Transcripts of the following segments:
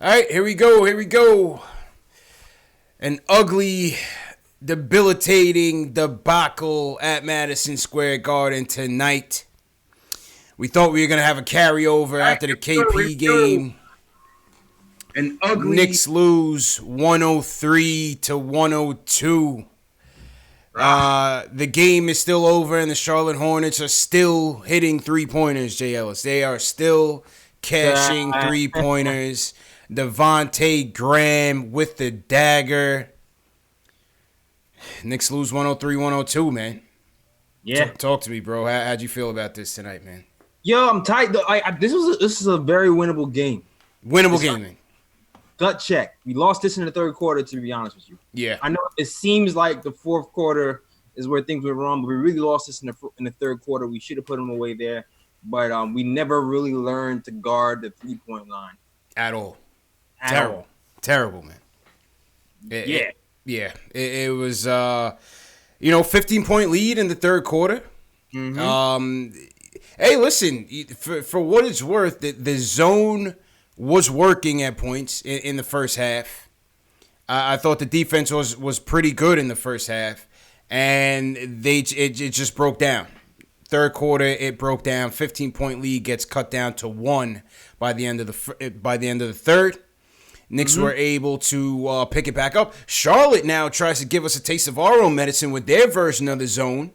All right, here we go. Here we go. An ugly, debilitating debacle at Madison Square Garden tonight. We thought we were going to have a carryover after the KP game. An ugly. Knicks lose 103-102. The game is still over, and the Charlotte Hornets are still hitting three-pointers, J. Ellis. They are still cashing three-pointers. Devontae Graham with the dagger. Knicks lose 103-102, man. Yeah. Talk to me, bro. How'd you feel about this tonight, man? Yo, I'm tight. This is a very winnable game. Winnable game, man. Gut check. We lost this in the third quarter, to be honest with you. Yeah. I know it seems like the fourth quarter is where things went wrong, but we really lost this in the third quarter. We should have put them away there, but we never really learned to guard the three-point line. At all. Terrible, man. It was 15-point lead in the third quarter. Mm-hmm. Hey, listen, for what it's worth, the zone was working at points in the first half. I thought the defense was pretty good in the first half, and it just broke down. Third quarter, it broke down. 15-point lead gets cut down to 1 by the end of the third. Knicks were able to pick it back up. Charlotte now tries to give us a taste of our own medicine with their version of the zone.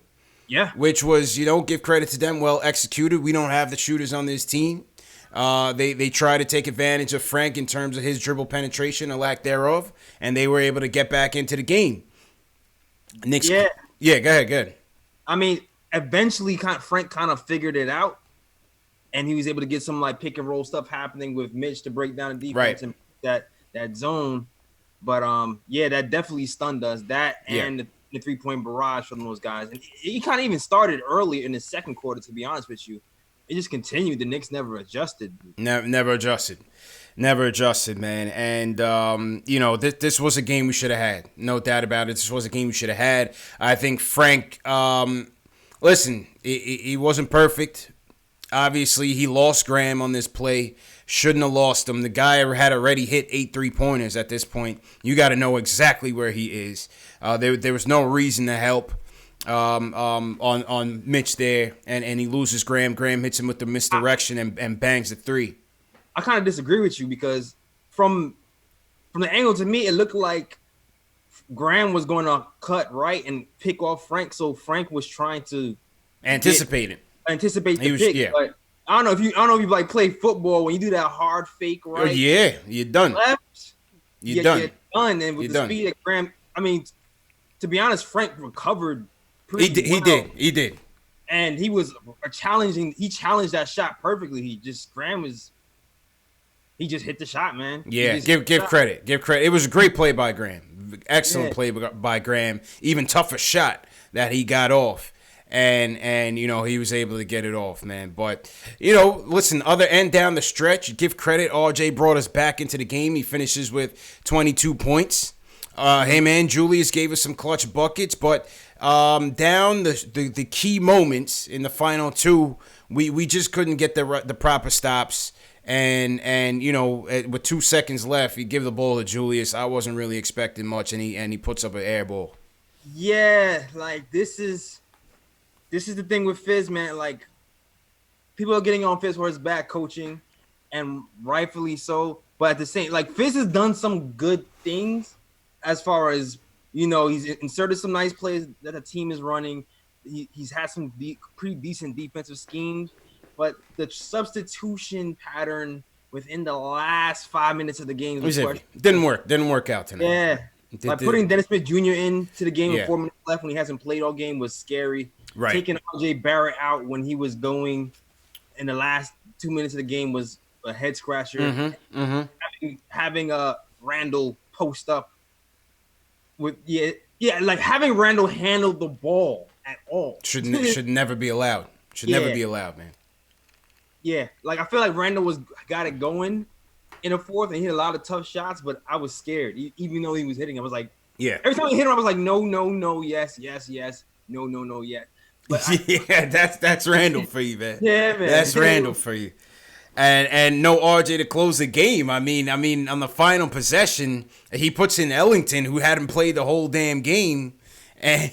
Yeah. Which was, give credit to them, well executed. We don't have the shooters on this team. They try to take advantage of Frank in terms of his dribble penetration or lack thereof, and they were able to get back into the game. Knicks. Yeah, go ahead. I mean, eventually Frank kind of figured it out, and he was able to get some pick and roll stuff happening with Mitch to break down the defense and that zone. But that definitely stunned us. That and the 3-point barrage from those guys. And he kind of even started early in the second quarter, to be honest with you. It just continued. The Knicks never adjusted. Never adjusted, man. And this was a game we should have had, no doubt about it. This was a game we should have had. I think Frank. Listen, he wasn't perfect. Obviously, he lost Graham on this play. Shouldn't have lost him. The guy had already hit 8 3-pointers at this point. You got to know exactly where he is. There was no reason to help on Mitch there, and he loses Graham. Graham hits him with the misdirection and bangs the 3. I kind of disagree with you because from the angle, to me, it looked like Graham was going to cut right and pick off Frank, so Frank was trying to anticipate the pick. Yeah. But I don't know if you play football, when you do that hard fake right. Oh, yeah, you're done. You're done. You're done. And with the speed of Graham, I mean, to be honest, Frank recovered pretty well. He did. And he was he challenged that shot perfectly. He just hit the shot, man. Yeah, give credit. Give credit. It was a great play by Graham. Excellent play by Graham. Even tougher shot that he got off. And he was able to get it off, man. But, listen, other end down the stretch, give credit. RJ brought us back into the game. He finishes with 22 points. Him and Julius gave us some clutch buckets. But down the key moments in the final 2, we just couldn't get the proper stops. And with 2 seconds left, you give the ball to Julius. I wasn't really expecting much, and he puts up an air ball. Yeah, this is the thing with Fizz, man. People are getting on Fizz for his bad coaching, and rightfully so. But at the same, Fizz has done some good things as far as, he's inserted some nice plays that the team is running. He's had some pretty decent defensive schemes, but the substitution pattern within the last 5 minutes of the game didn't work out tonight. Yeah, putting Dennis Smith Jr. into the game with 4 minutes left when he hasn't played all game was scary. Right. Taking RJ Barrett out when he was going in the last 2 minutes of the game was a head scratcher. Having Randle post up with having Randle handle the ball at all should never be allowed. Never be allowed, man. Yeah, I feel like Randle got it going in the fourth and hit a lot of tough shots, but I was scared even though he was hitting. I was like, every time he hit him, I was like, no, yes, no, yes. But that's Randle for you, man. Yeah, man. That's Randle for you. and no RJ to close the game. I mean, on the final possession, he puts in Ellington, who hadn't played the whole damn game. And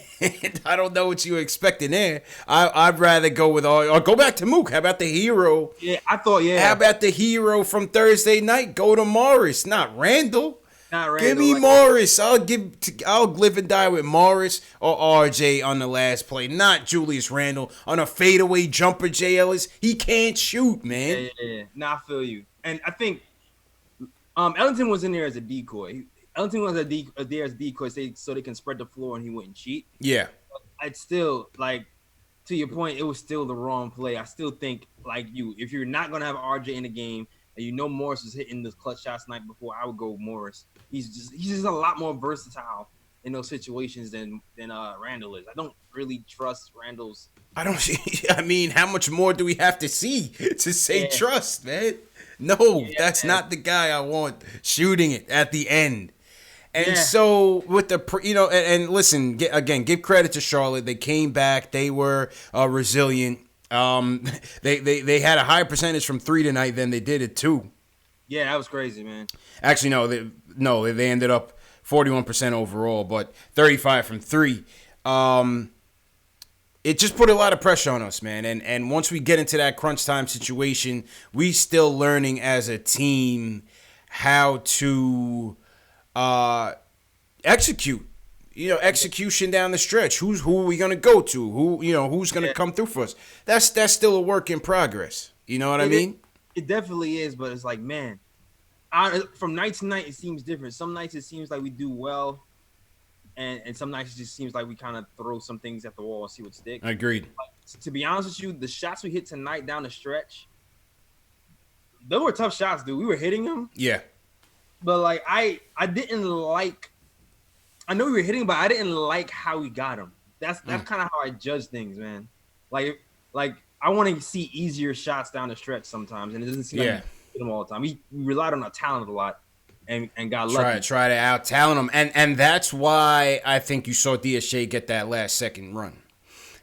I don't know what you were expecting there. I'd rather go with or go back to Mook. How about the hero? Yeah, I thought, yeah. How about the hero from Thursday night? Go to Morris, not Randle. Not Randle. Give me Morris. I'll live and die with Morris or RJ on the last play, not Julius Randle on a fadeaway jumper. J. Ellis, he can't shoot, man. Yeah. Nah, I feel you. And I think Ellington was in there as a decoy. Ellington was there as a decoy so they can spread the floor and he wouldn't cheat. Yeah. I'd still, like, to your point, it was still the wrong play. I still think, like you, if you're not going to have RJ in the game and you know Morris was hitting the clutch shots night before, I would go Morris. He's just a lot more versatile in those situations than Randle is. I don't really trust Randle's. I mean, how much more do we have to see to say trust, man? No, that's not the guy I want shooting it at the end. And so with the, and listen, again, give credit to Charlotte. They came back. They were resilient. They had a higher percentage from 3 tonight than they did at 2. Yeah, that was crazy, man. Actually, they ended up 41% overall, but 35 from 3. It just put a lot of pressure on us, man. And once we get into that crunch time situation, we still learning as a team how to execute. Execution down the stretch. Who are we gonna go to? Who's gonna come through for us? That's still a work in progress. You know what I mean? It definitely is, but it's like, man, from night to night, it seems different. Some nights it seems like we do well, and some nights it just seems like we kind of throw some things at the wall and see what sticks. Agreed. To be honest with you, the shots we hit tonight down the stretch, those were tough shots, dude. We were hitting them. Yeah. But, like, I didn't like – I know we were hitting, but I didn't like how we got them. That's kind of how I judge things, man. Like I want to see easier shots down the stretch sometimes, and it doesn't seem like we hit them all the time. We relied on our talent a lot and got lucky. Try to out-talent them. And that's why I think you saw DSJ get that last second run.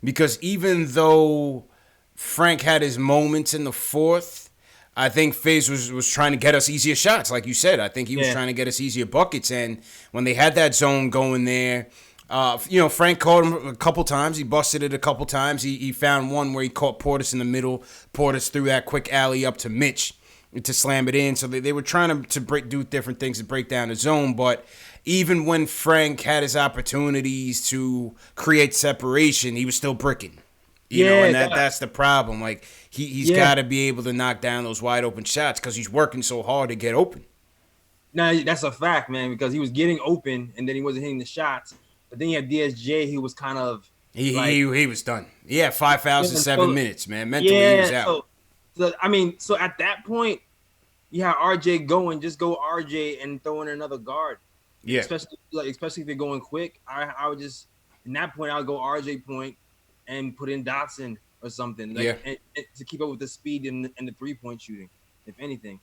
Because even though Frank had his moments in the fourth – I think Fizz was trying to get us easier shots, like you said. I think he was trying to get us easier buckets. And when they had that zone going there, Frank caught him a couple times. He busted it a couple times. He found one where he caught Portis in the middle. Portis threw that quick alley up to Mitch to slam it in. So they were trying to do different things to break down the zone. But even when Frank had his opportunities to create separation, he was still bricking. And that's the problem. Like, he's got to be able to knock down those wide open shots because he's working so hard to get open. No, that's a fact, man, because he was getting open and then he wasn't hitting the shots. But then you have DSJ, he was kind of he was done. Yeah, 5 fouls in 7 minutes, man. Mentally, he was out. So at that point, you have RJ going, just go RJ and throw in another guard. Yeah. Especially if they're going quick. I would just, in that point, I would go RJ point and put in Dotson or something, and to keep up with the speed and the 3-point shooting, if anything.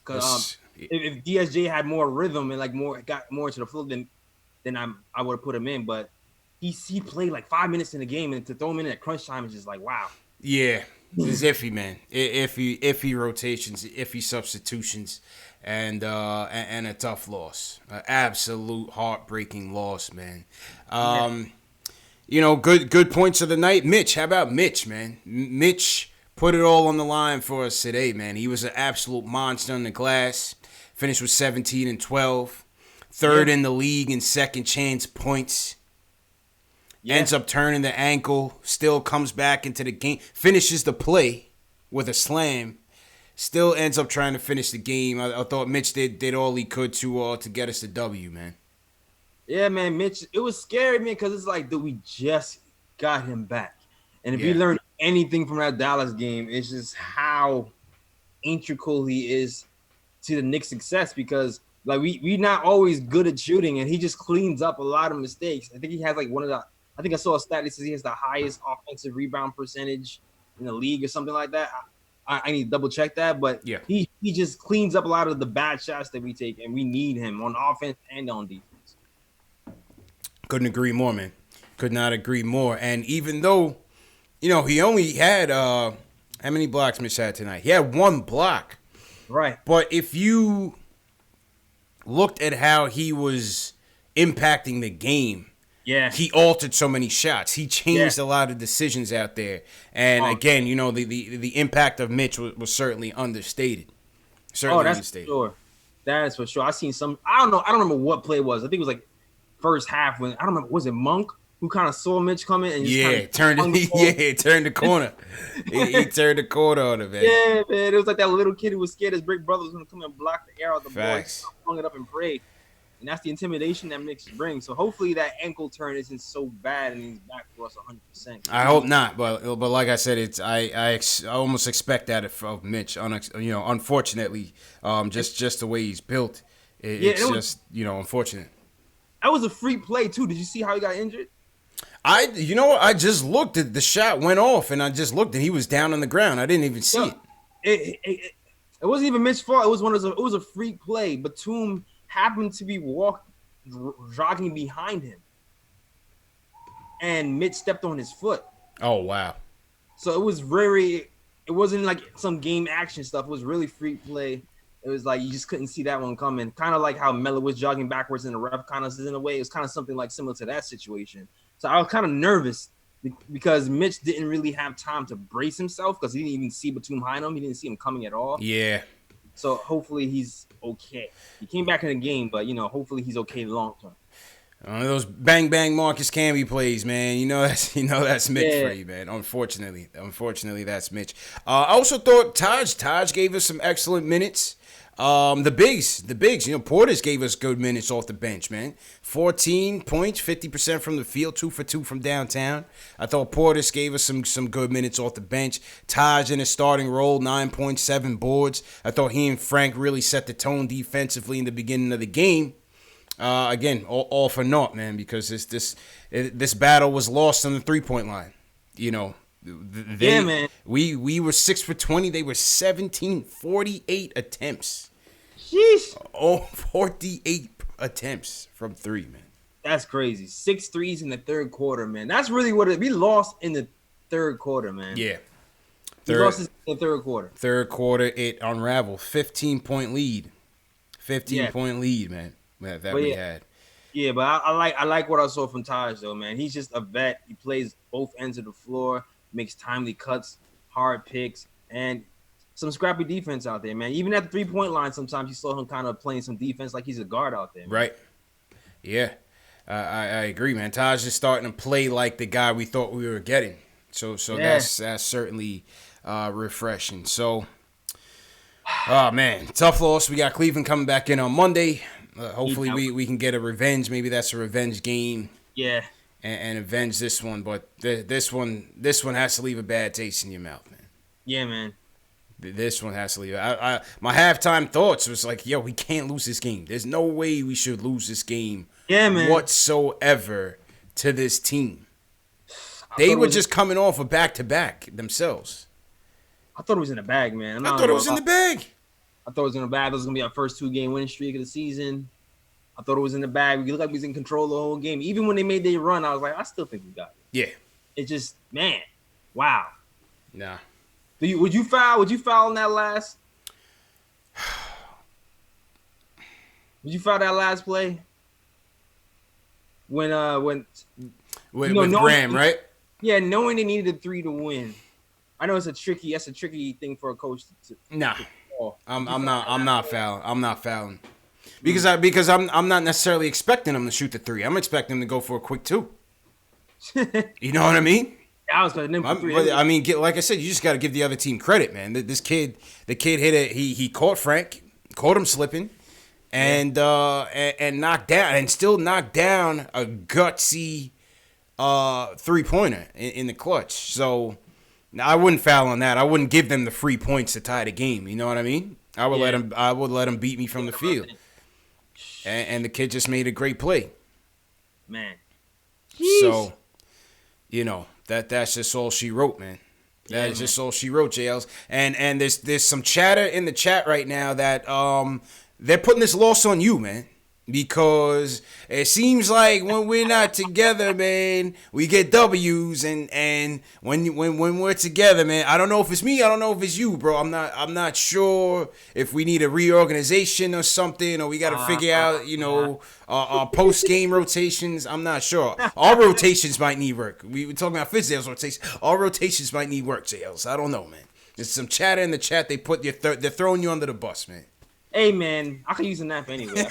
Because if DSJ had more rhythm and got more to the floor, then I would have put him in. But he played like 5 minutes in the game, and to throw him in at crunch time is just like, wow. Yeah, it's iffy, man. Iffy rotations, iffy substitutions, and a tough loss, an absolute heartbreaking loss, man. Good points of the night. Mitch, how about Mitch, man? Mitch put it all on the line for us today, man. He was an absolute monster on the glass. Finished with 17 and 12. Third in the league in second chance points. Ends up turning the ankle. Still comes back into the game. Finishes the play with a slam. Still ends up trying to finish the game. I thought Mitch did all he could to get us the W, man. Yeah, man, Mitch, it was scary, man, because it's like, dude, we just got him back. And if you learn anything from that Dallas game, it's just how integral he is to the Knicks' success, because, like, we not always good at shooting, and he just cleans up a lot of mistakes. I think he has, like, I think I saw a stat that says he has the highest offensive rebound percentage in the league or something like that. I need to double-check that, but he just cleans up a lot of the bad shots that we take, and we need him on offense and on defense. Couldn't agree more, man. Could not agree more. And even though, he only had How many blocks Mitch had tonight? He had 1 block. Right. But if you looked at how he was impacting the game, yeah, he altered so many shots. He changed a lot of decisions out there. And again, you know, the impact of Mitch was certainly understated. Certainly that's understated. For sure. That is for sure. I seen some. I don't know. I don't remember what play it was. I think it was like first half when I don't remember. Was it Monk who kind of saw Mitch coming and turned the corner. he turned the corner on him, man. Yeah, man. It was like that little kid who was scared his big brother was going to come and block the air out the ball. Hung it up and prayed. And that's the intimidation that Mitch brings. So hopefully that ankle turn isn't so bad and he's back for us 100%. I hope not, but like I said, I almost expect that of Mitch. Unfortunately, just the way he's built, it's just unfortunate. That was a free play too. Did you see how he got injured? I just looked at the shot went off, and I just looked and he was down on the ground. I didn't even see it. It wasn't even Mitch's fault. It was a free play. Batum happened to be jogging behind him, and Mitch stepped on his foot. Oh wow! So it wasn't like some game action stuff. It was really free play. It was like you just couldn't see that one coming. Kind of like how Melo was jogging backwards and the ref kind of in a way. It was kind of something like similar to that situation. So I was kind of nervous because Mitch didn't really have time to brace himself because he didn't even see Batum behind him. He didn't see him coming at all. Yeah. So hopefully he's okay. He came back in the game, but hopefully he's okay long term. Those bang bang Marcus Camby plays, man. That's Mitch for you, man. Unfortunately, that's Mitch. I also thought Taj gave us some excellent minutes. The bigs. Portis gave us good minutes off the bench, man. 14 points, 50% from the field, 2 for 2 from downtown. I thought Portis gave us some good minutes off the bench. Taj in his starting role, 9.7 boards. I thought he and Frank really set the tone defensively in the beginning of the game. Again, all for naught, man, because this battle was lost on the 3-point line. Man. We were 6 for 20. They were 17, 48 attempts. Sheesh. 48 attempts from 3, man. That's crazy. 6 threes in the third quarter, man. That's really what we lost in the third quarter, man. Yeah. We lost in the third quarter. Third quarter, it unraveled. 15-point lead. 15-point lead, man, that we had. Yeah, but I like what I saw from Taj, though, man. He's just a vet. He plays both ends of the floor, makes timely cuts, hard picks, and some scrappy defense out there, man. Even at the 3-point line, sometimes you saw him kind of playing some defense like he's a guard out there, man. Right. Yeah. I agree, man. Taj is starting to play like the guy we thought we were getting. So that's certainly refreshing. So, oh, man. Tough loss. We got Cleveland coming back in on Monday. Hopefully we can get a revenge. Maybe that's a revenge game. Yeah. And avenge this one. But this one has to leave a bad taste in your mouth, man. Yeah, man. This one has to leave. My halftime thoughts was like, yo, we can't lose this game. There's no way we should lose this game whatsoever to this team. They were just coming off a back-to-back themselves. I thought it was in the bag, man. I thought it was in the bag. I thought it was in the bag. It was going to be our first 2-game winning streak of the season. I thought it was in the bag. We looked like we was in control the whole game. Even when they made their run, I was like, I still think we got it. Yeah. It just, man, wow. Nah. Would you foul in that last? Would you foul that last play? When with Graham, right? Yeah, knowing they needed a 3 to win. I know that's a tricky thing for a coach to nah. I'm not fouling. Because I'm not necessarily expecting him to shoot the 3. I'm expecting him to go for a quick 2. You know what I mean? I was expecting him for 3. I mean, like I said, you just got to give the other team credit, man. The kid hit it. He caught Frank, caught him slipping, and knocked down, and still knocked down a gutsy 3-pointer in the clutch. So I wouldn't foul on that. I wouldn't give them the free points to tie the game. You know what I mean? I would let him beat me from the field. And the kid just made a great play. Man. Jeez. So, that's just all she wrote, man. That is just all she wrote, JLs. And there's some chatter in the chat right now that they're putting this loss on you, man. because it seems like when we're not together, man, we get W's, and when we're together, man, I don't know if it's me, I don't know if it's you, bro. I'm not sure if we need a reorganization or something, or we got to figure out, our post game rotations. I'm not sure. Our rotations might need work. We were talking about Fizdale's rotation. Our rotations might need work, JLs. I don't know, man. There's some chatter in the chat. They put you. They're throwing you under the bus, man. Hey, man, I could use a nap anyway.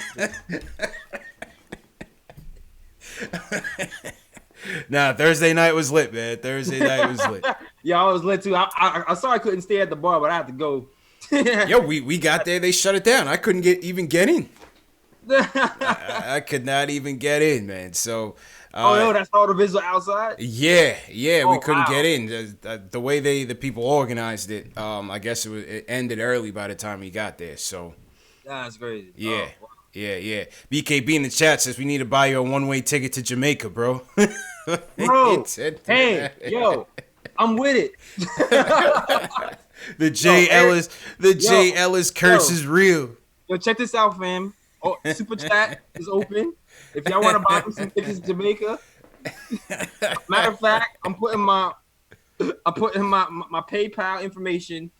Nah, Thursday night was lit, man. Thursday night was lit. Yeah, I was lit too. I saw I couldn't stay at the bar, but I had to go. Yo, we got there. They shut it down. I couldn't even get in. I could not even get in, man. So. That's all the visual outside. Yeah, we couldn't get in. The way the people organized it, I guess it ended early by the time we got there. So. That's crazy. Yeah. Oh, wow. Yeah. BKB in the chat says we need to buy you a one-way ticket to Jamaica, bro. Bro, hey, yo, I'm with it. The Jay Ellis curse is real. Yo, check this out, fam. Oh, super chat is open. If y'all want to buy me some tickets to Jamaica, matter of fact, I'm putting my PayPal information.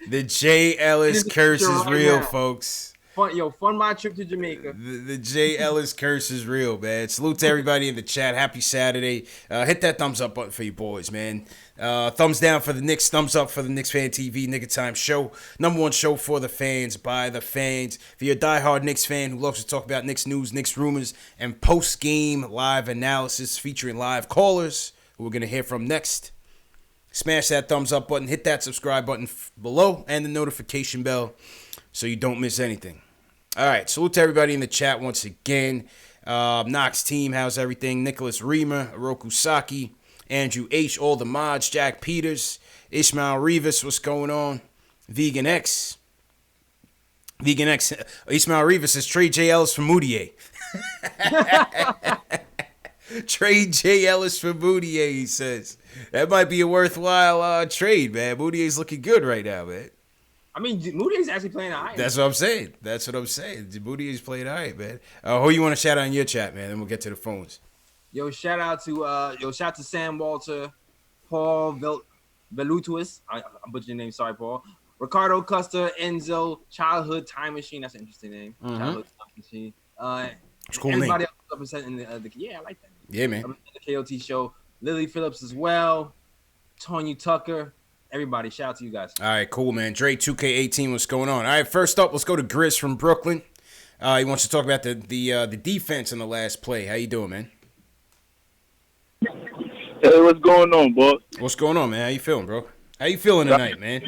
The Jay Ellis curse is real, folks. Fund my trip to Jamaica. The Jay Ellis curse is real, man. Salute to everybody in the chat. Happy Saturday. Hit that thumbs up button for you boys, man. Thumbs down for the Knicks. Thumbs up for the Knicks Fan TV Nigga Time show. Number one show for the fans, by the fans. If you're a diehard Knicks fan who loves to talk about Knicks news, Knicks rumors, and post-game live analysis featuring live callers who we're going to hear from next, smash that thumbs up button. Hit that subscribe button below and the notification bell so you don't miss anything. All right, salute to everybody in the chat once again. Knox team, how's everything? Nicholas Reamer, Oroku Saki, Andrew H, all the mods, Jack Peters, Ishmael Rivas, what's going on? Vegan X, Ishmael Rivas says trade J. Ellis for Moutier. Trade J. Ellis for Moutier, he says. That might be a worthwhile trade, man. Moutier's looking good right now, man. I mean, Moutier's actually playing all right. That's what I'm saying. Moutier's playing all right, man. Who you want to shout out in your chat, man? Then we'll get to the phones. Shout out to Sam Walter, Paul Velutuis. I butchered your name, sorry, Paul. Ricardo Custer, Enzo, Childhood Time Machine. That's an interesting name. Mm-hmm. Childhood Time Machine. It's a cool everybody name. Else representing I like that. Yeah, man. The KOT show. Lily Phillips as well. Tonya Tucker. Everybody, shout out to you guys. All right, cool, man. Dre 2K18, what's going on? All right, first up, let's go to Grizz from Brooklyn. He wants to talk about the defense in the last play. How you doing, man? Hey, what's going on, boss? What's going on, man? How you feeling, bro? How you feeling tonight, man?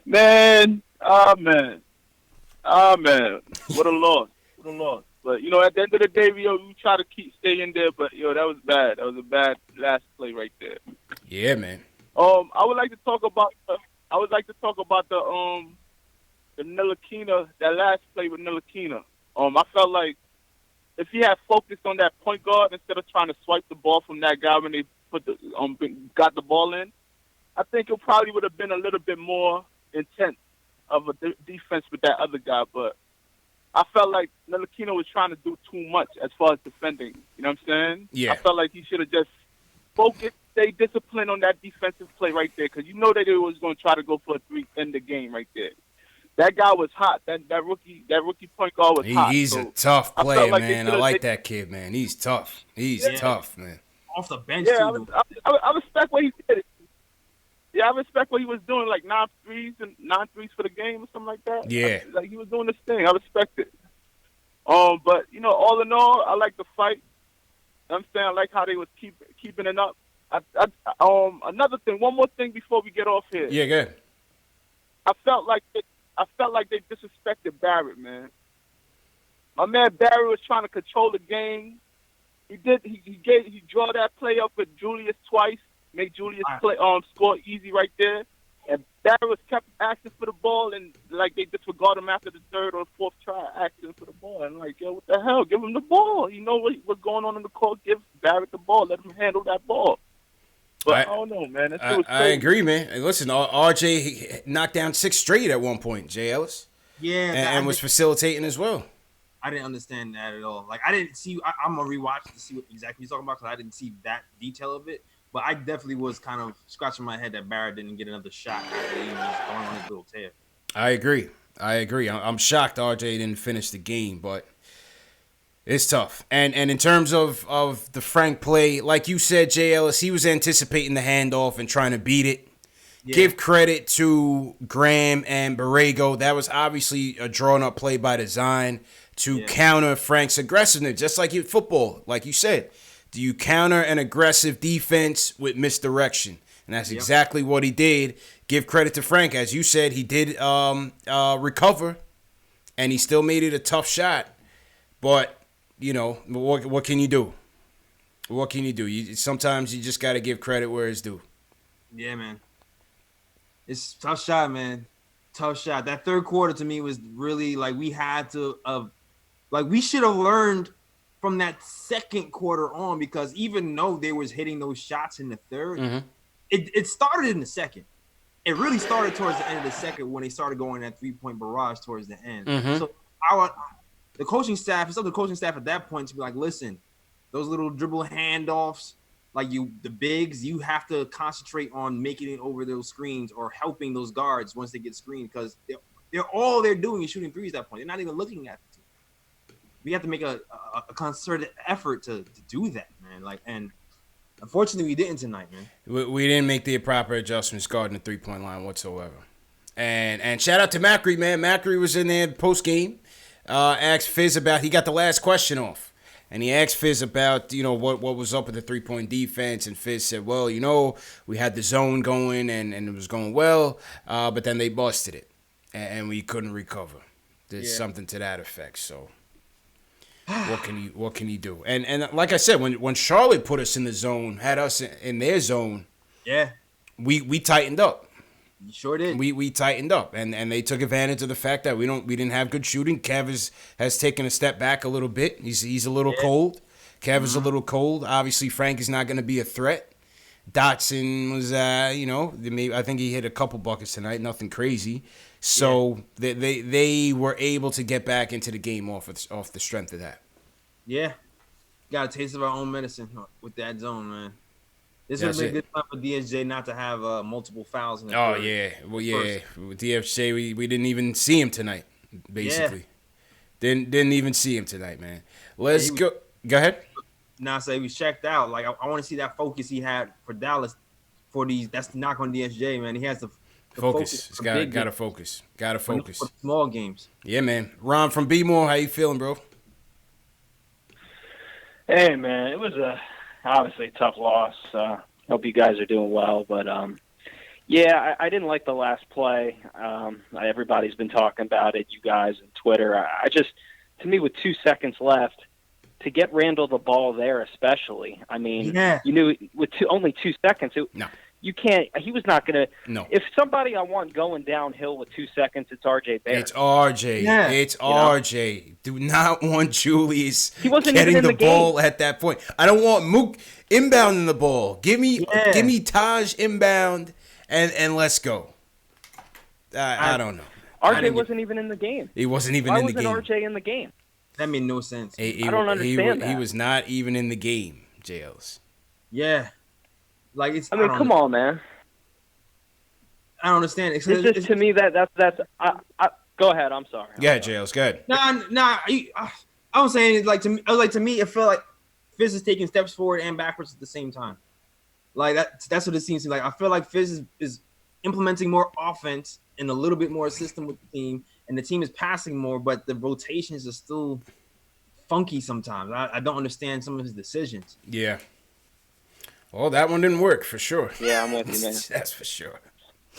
Man. What a loss. But, at the end of the day, we try to stay in there, but, that was bad. That was a bad last play right there. Yeah, man. I would like to talk about the Ntilikina, that last play with Ntilikina. I felt like if he had focused on that point guard instead of trying to swipe the ball from that guy when they got the ball in, I think it probably would have been a little bit more intense of a defense with that other guy, but I felt like Ntilikina was trying to do too much as far as defending. You know what I'm saying? Yeah. I felt like he should have just focused, stay disciplined on that defensive play right there, because that they was going to try to go for a three in the game right there. That guy was hot. That rookie point guard was hot. He's a tough player, man. I like that kid, man. He's tough. He's tough, man. Off the bench, too. I respect what he did. Yeah, I respect what he was doing, like 9 threes for the game or something like that. Yeah. Like he was doing this thing. I respect it. But, all in all, I like the fight. You know what I'm saying? I like how they was keeping it up. Another thing, one more thing before we get off here. Yeah, good. I felt like they disrespected Barrett, man. My man Barrett was trying to control the game. He draw that play up with Julius twice, make Julius score easy right there. And Barrett was kept asking for the ball, and like they disregard him after the third or fourth try, asking for the ball. And like, yo, what the hell? Give him the ball. You know what's going on in the court? Give Barrett the ball. Let him handle that ball. But I don't know, man. I agree, man. Hey, listen, RJ knocked down 6 straight at one point, Jay Ellis. Yeah, and was facilitating as well. I didn't understand that at all. Like I didn't see. I'm gonna rewatch it to see what exactly he's talking about because I didn't see that detail of it. But I definitely was kind of scratching my head that Barrett didn't get another shot after he was going on his little tear. I agree. I'm shocked RJ didn't finish the game, but it's tough. And in terms of the Frank play, like you said, Jay Ellis, he was anticipating the handoff and trying to beat it. Yeah. Give credit to Graham and Borrego. That was obviously a drawn-up play by design to counter Frank's aggressiveness, just like in football, like you said. Do you counter an aggressive defense with misdirection? And that's exactly what he did. Give credit to Frank. As you said, he did recover, and he still made it a tough shot. But, you know, what can you do? What can you do? Sometimes you just got to give credit where it's due. Yeah, man. It's a tough shot, man. Tough shot. That third quarter to me was really like we had to we should have learned from that second quarter on, because even though they was hitting those shots in the third, it started in the second. It really started towards the end of the second when they started going that 3-point barrage towards the end. So the coaching staff, it's up to the coaching staff at that point to be like, listen, those little dribble handoffs, like the bigs, you have to concentrate on making it over those screens or helping those guards once they get screened, because they're doing is shooting threes at that point. They're not even looking at the team. We have to make a concerted effort to do that, man. Like, and unfortunately, we didn't tonight, man. We didn't make the proper adjustments guarding the 3-point line whatsoever. And shout out to Macri, man. Macri was in there post game. Asked Fizz about, he got the last question off. And he asked Fizz about, you know, what was up with the 3-point defense. And Fizz said, well, you know, we had the zone going and it was going well, but then they busted it and we couldn't recover. There's something to that effect. So what can you do? And like I said, when Charlotte put us in the zone, had us in their zone, we tightened up. You sure did. We tightened up, and they took advantage of the fact that we didn't have good shooting. Kev has taken a step back a little bit. He's a little cold. Kev is a little cold. Obviously, Frank is not going to be a threat. Dotson was, I think he hit a couple buckets tonight, nothing crazy. So they were able to get back into the game off the strength of that. Yeah, got a taste of our own medicine with that zone, man. This would be a good time for DSJ not to have multiple fouls. In the third. Yeah. Well, yeah. With DSJ, we didn't even see him tonight, basically. Yeah. Didn't even see him tonight, man. Let's go. Go ahead. Nah, so he was checked out. Like, I want to see that focus he had for Dallas for these. That's the knock on DSJ, man. He has the focus. He's got to focus. Got to focus. For small games. Yeah, man. Ron from B-More, how you feeling, bro? Hey, man. It was obviously a tough loss. Hope you guys are doing well. But, I didn't like the last play. Everybody's been talking about it, you guys, and Twitter. To me, with 2 seconds left, to get Randle the ball there especially, I mean, you knew with only 2 seconds, you can't – he was not going to – No. If somebody I want going downhill with 2 seconds, it's RJ Barrett. It's RJ. Yeah. It's RJ. Do not want Julius getting the ball at that point. I don't want Mook inbounding the ball. Give me Taj inbound and let's go. I don't know. RJ wasn't even in the game. He wasn't even in the game. Why wasn't RJ in the game? That made no sense. I don't understand that. He was not even in the game, JLs. Yeah. Like it's. Come on, man. I don't understand. It's just to me that's. Go ahead. I'm sorry. Yeah, JLs. Go ahead. Nah. I was saying like to me, it felt like Fizz is taking steps forward and backwards at the same time. Like that's what it seems like. I feel like Fizz is implementing more offense and a little bit more system with the team, and the team is passing more, but the rotations are still funky sometimes. I don't understand some of his decisions. Yeah. Well, that one didn't work for sure. Yeah, I'm with you, man. That's for sure.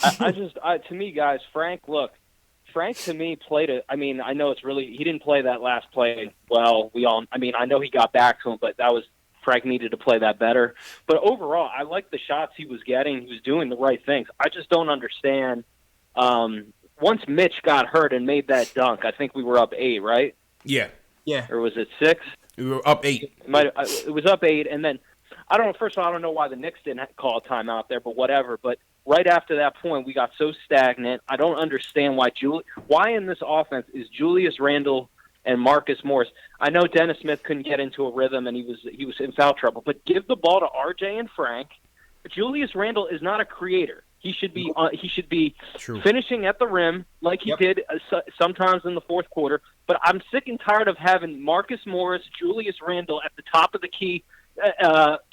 To me, guys, Frank to me played it. I mean, I know he didn't play that last play well. I know he got back to him, but Frank needed to play that better. But overall, I like the shots he was getting. He was doing the right things. I just don't understand. Once Mitch got hurt and made that dunk, I think we were up 8, right? Yeah. Or was it 6? We were up 8. It was up 8, and then I don't know. First of all, I don't know why the Knicks didn't call a timeout there, but whatever. But right after that point, we got so stagnant. I don't understand why in this offense is Julius Randle and Marcus Morris. I know Dennis Smith couldn't get into a rhythm and he was in foul trouble, but give the ball to RJ and Frank. Julius Randle is not a creator. He should be finishing at the rim like he did sometimes in the fourth quarter. But I'm sick and tired of having Marcus Morris, Julius Randle at the top of the key,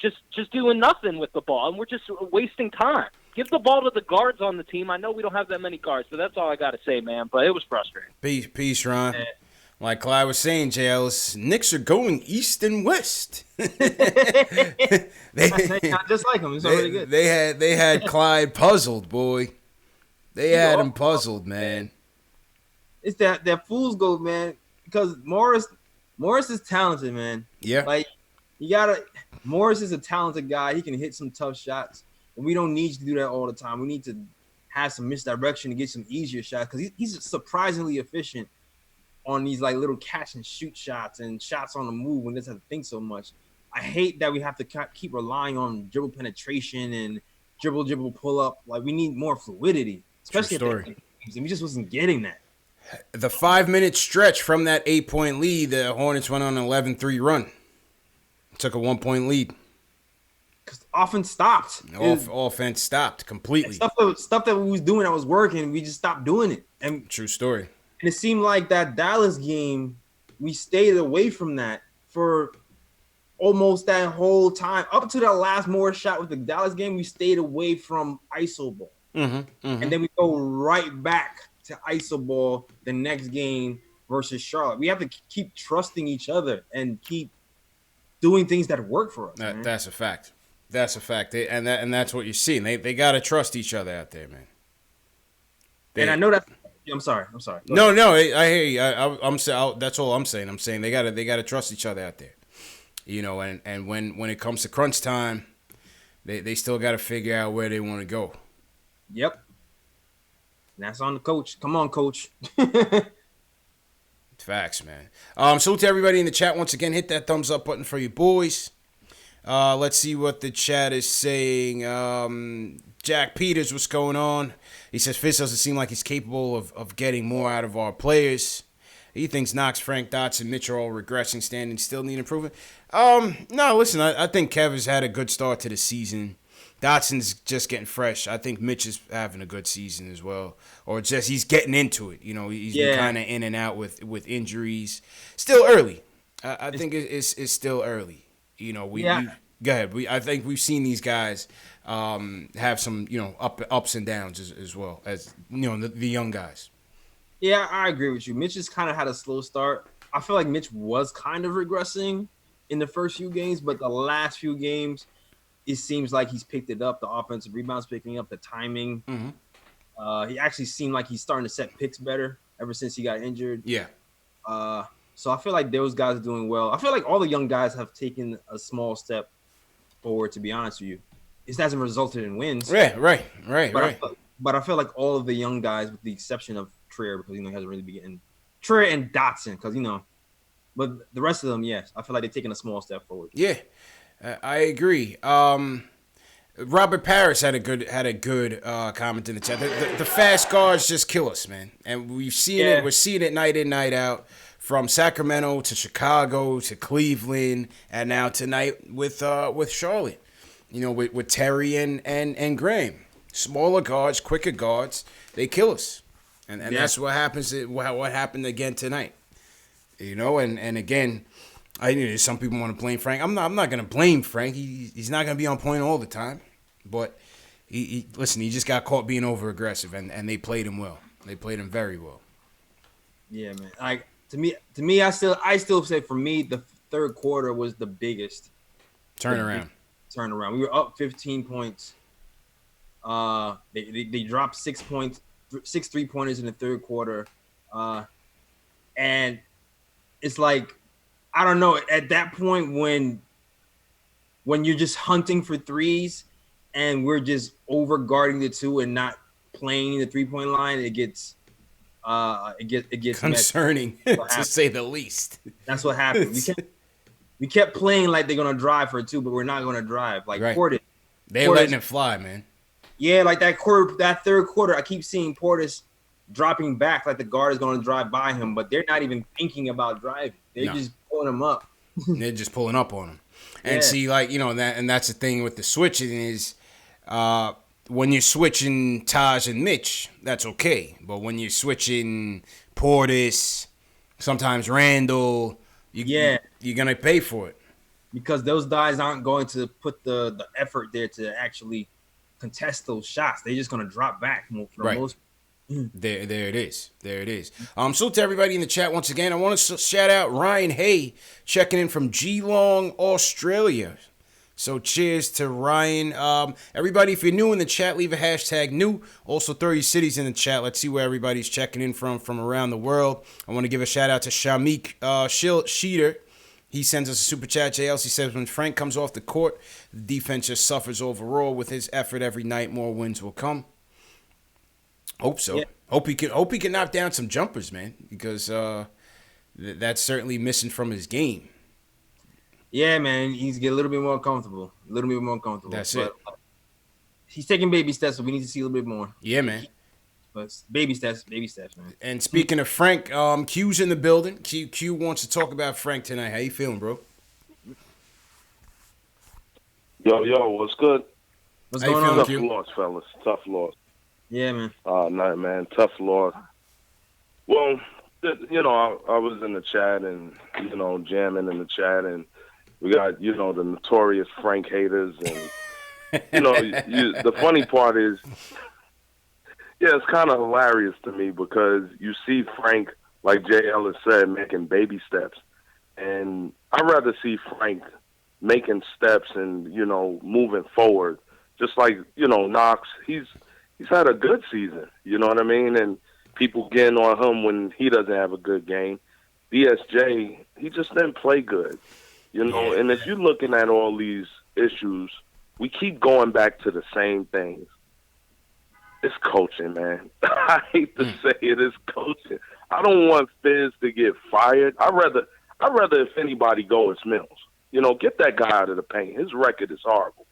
just doing nothing with the ball, and we're just wasting time. Give the ball to the guards on the team. I know we don't have that many guards, but that's all I got to say, man. But it was frustrating. Peace, Ron. Like Clyde was saying, JL's Knicks are going east and west. Just like him. It's already good. They had Clyde puzzled, boy. They had him puzzled, man. It's that fool's gold, man. Because Morris is talented, man. Yeah. Like Morris is a talented guy. He can hit some tough shots. And we don't need to do that all the time. We need to have some misdirection to get some easier shots because he's surprisingly efficient on these like little catch and shoot shots and shots on the move when he doesn't have to think so much. I hate that we have to keep relying on dribble penetration and dribble pull up. Like we need more fluidity, especially at the games, and we just wasn't getting that. The 5-minute stretch from that 8-point lead, the Hornets went on an 11-3 run. Took a 1-point lead. Because offense stopped. Offense stopped completely. Stuff that we was doing that was working, we just stopped doing it. And true story. And it seemed like that Dallas game, we stayed away from that for almost that whole time. Up to the last Morris shot with the Dallas game, we stayed away from iso ball. And then we go right back to iso ball the next game versus Charlotte. We have to keep trusting each other and keep doing things that work for us. That's a fact. That's a fact. And that's what you're seeing. They got to trust each other out there, man. And I know that. I'm sorry. No, I hear you. I'm saying that's all I'm saying. I'm saying they gotta trust each other out there, you know. And when it comes to crunch time, they still got to figure out where they want to go. Yep. And that's on the coach. Come on, coach. Facts, man. Salute to everybody in the chat once again. Hit that thumbs up button for you boys. Let's see what the chat is saying. Jack Peters, what's going on? He says Fitz doesn't seem like he's capable of getting more out of our players. He thinks Knox, Frank, Dotson, Mitch are all regressing, standing still need improvement. No, listen, I think Kev has had a good start to the season. Dotson's just getting fresh. I think Mitch is having a good season as well. Or just he's getting into it. You know, he's been kind of in and out with injuries. Still early. I think it's still early. You know, go ahead. I think we've seen these guys have some, you know, ups and downs as well as, you know, the young guys. Yeah, I agree with you. Mitch has kind of had a slow start. I feel like Mitch was kind of regressing in the first few games, but the last few games, it seems like he's picked it up. The offensive rebounds picking up, the timing. He actually seemed like he's starting to set picks better ever since he got injured. Yeah. So I feel like those guys are doing well. I feel like all the young guys have taken a small step forward, to be honest with you. It hasn't resulted in wins. Right. But I feel like all of the young guys, with the exception of Trier, because, you know, he hasn't really been getting Trier and Dotson, because, you know, but the rest of them, yes, I feel like they're taking a small step forward. Yeah, I agree. Robert Parrish had a good comment in the chat. The fast guards just kill us, man, and we've seen it. We're seeing it night in, night out. From Sacramento to Chicago to Cleveland, and now tonight with Charlotte, you know, with Terry and Graham, smaller guards, quicker guards, they kill us, and that's what happens. What happened again tonight, you know, and again, I know some people want to blame Frank. I'm not gonna blame Frank. He's not gonna be on point all the time, but he just got caught being over aggressive, and they played him well. They played him very well. Yeah, man. To me, I still say for me, the third quarter was the biggest turnaround. We were up 15 points. They dropped 6 points, 6 3-pointers in the third quarter, and it's like, I don't know, at that point when you're just hunting for threes and we're just over guarding the two and not playing the 3-point line, it gets concerning to say the least. That's what happened. We kept playing like they're gonna drive for two, but we're not gonna drive. Like Portis, they're letting it fly, man. Yeah, like that third quarter, I keep seeing Portis dropping back like the guard is going to drive by him, but they're not even thinking about driving. They're just pulling him up. They're just pulling up on him. And Yeah. see, like, that's the thing with the switching is when you're switching Taj and Mitch, that's okay. But when you're switching Portis, sometimes Randle, you're going to pay for it. Because those guys aren't going to put the effort there to actually contest those shots. They're just going to drop back for the most. There it is. So to everybody in the chat once again, I want to shout out Ryan Hay checking in from Geelong, Australia. So cheers to Ryan. Everybody, if you're new in the chat, leave a hashtag new. Also throw your cities in the chat. Let's see where everybody's checking in from around the world. I want to give a shout out to Shamik Sheeter. He sends us a super chat. JLC says, when Frank comes off the court, the defense just suffers overall. With his effort every night, more wins will come. Hope so. Yeah. Hope he can knock down some jumpers, man, because that's certainly missing from his game. Yeah, man, he's getting a little bit more comfortable. That's it. He's taking baby steps, so we need to see a little bit more. Yeah, man. But baby steps, man. And speaking of Frank, Q's in the building. Q wants to talk about Frank tonight. How you feeling, bro? Yo, what's good? What's going on? Tough loss, fellas. Tough loss. Yeah, man. No, man. Tough loss. Well, I was in the chat and, jamming in the chat, and we got, the notorious Frank haters. And, the funny part is, it's kind of hilarious to me because you see Frank, like Jay Ellis said, making baby steps. And I'd rather see Frank making steps and, moving forward. Just like, Knox, he's had a good season, you know what I mean? And people getting on him when he doesn't have a good game. DSJ, he just didn't play good, And if you're looking at all these issues, we keep going back to the same things. It's coaching, man. I hate to say it, it's coaching. I don't want Fizz to get fired. I'd rather if anybody go, it's Mills. Get that guy out of the paint. His record is horrible.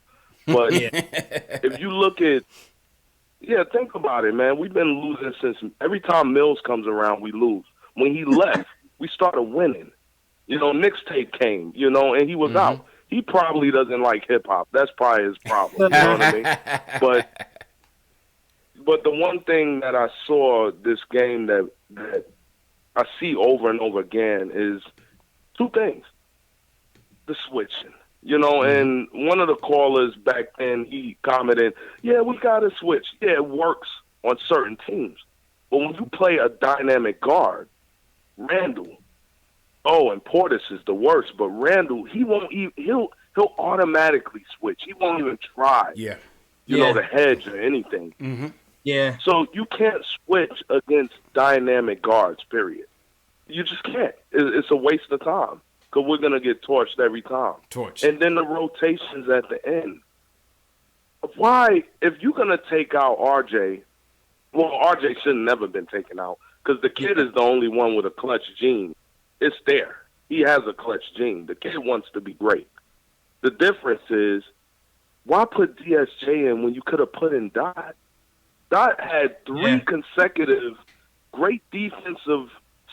But if you look at think about it, man. We've been losing since every time Mills comes around, we lose. When he left, we started winning. Knicks tape came, and he was out. He probably doesn't like hip hop. That's probably his problem. You know what I mean? But the one thing that I saw this game that I see over and over again is two things. The switching. And one of the callers back then, he commented, yeah, we got to switch. Yeah, it works on certain teams. But when you play a dynamic guard, Randle, and Portis is the worst, but Randle, he'll automatically switch. He won't even try, to hedge or anything. Mm-hmm. Yeah. So you can't switch against dynamic guards, period. You just can't. It's a waste of time. Because we're going to get torched every time. And then the rotations at the end. Why, if you're going to take out RJ, RJ should have never been taken out because the kid is the only one with a clutch gene. It's there. He has a clutch gene. The kid wants to be great. The difference is, why put DSJ in when you could have put in Dot? Dot had 3 consecutive great defensive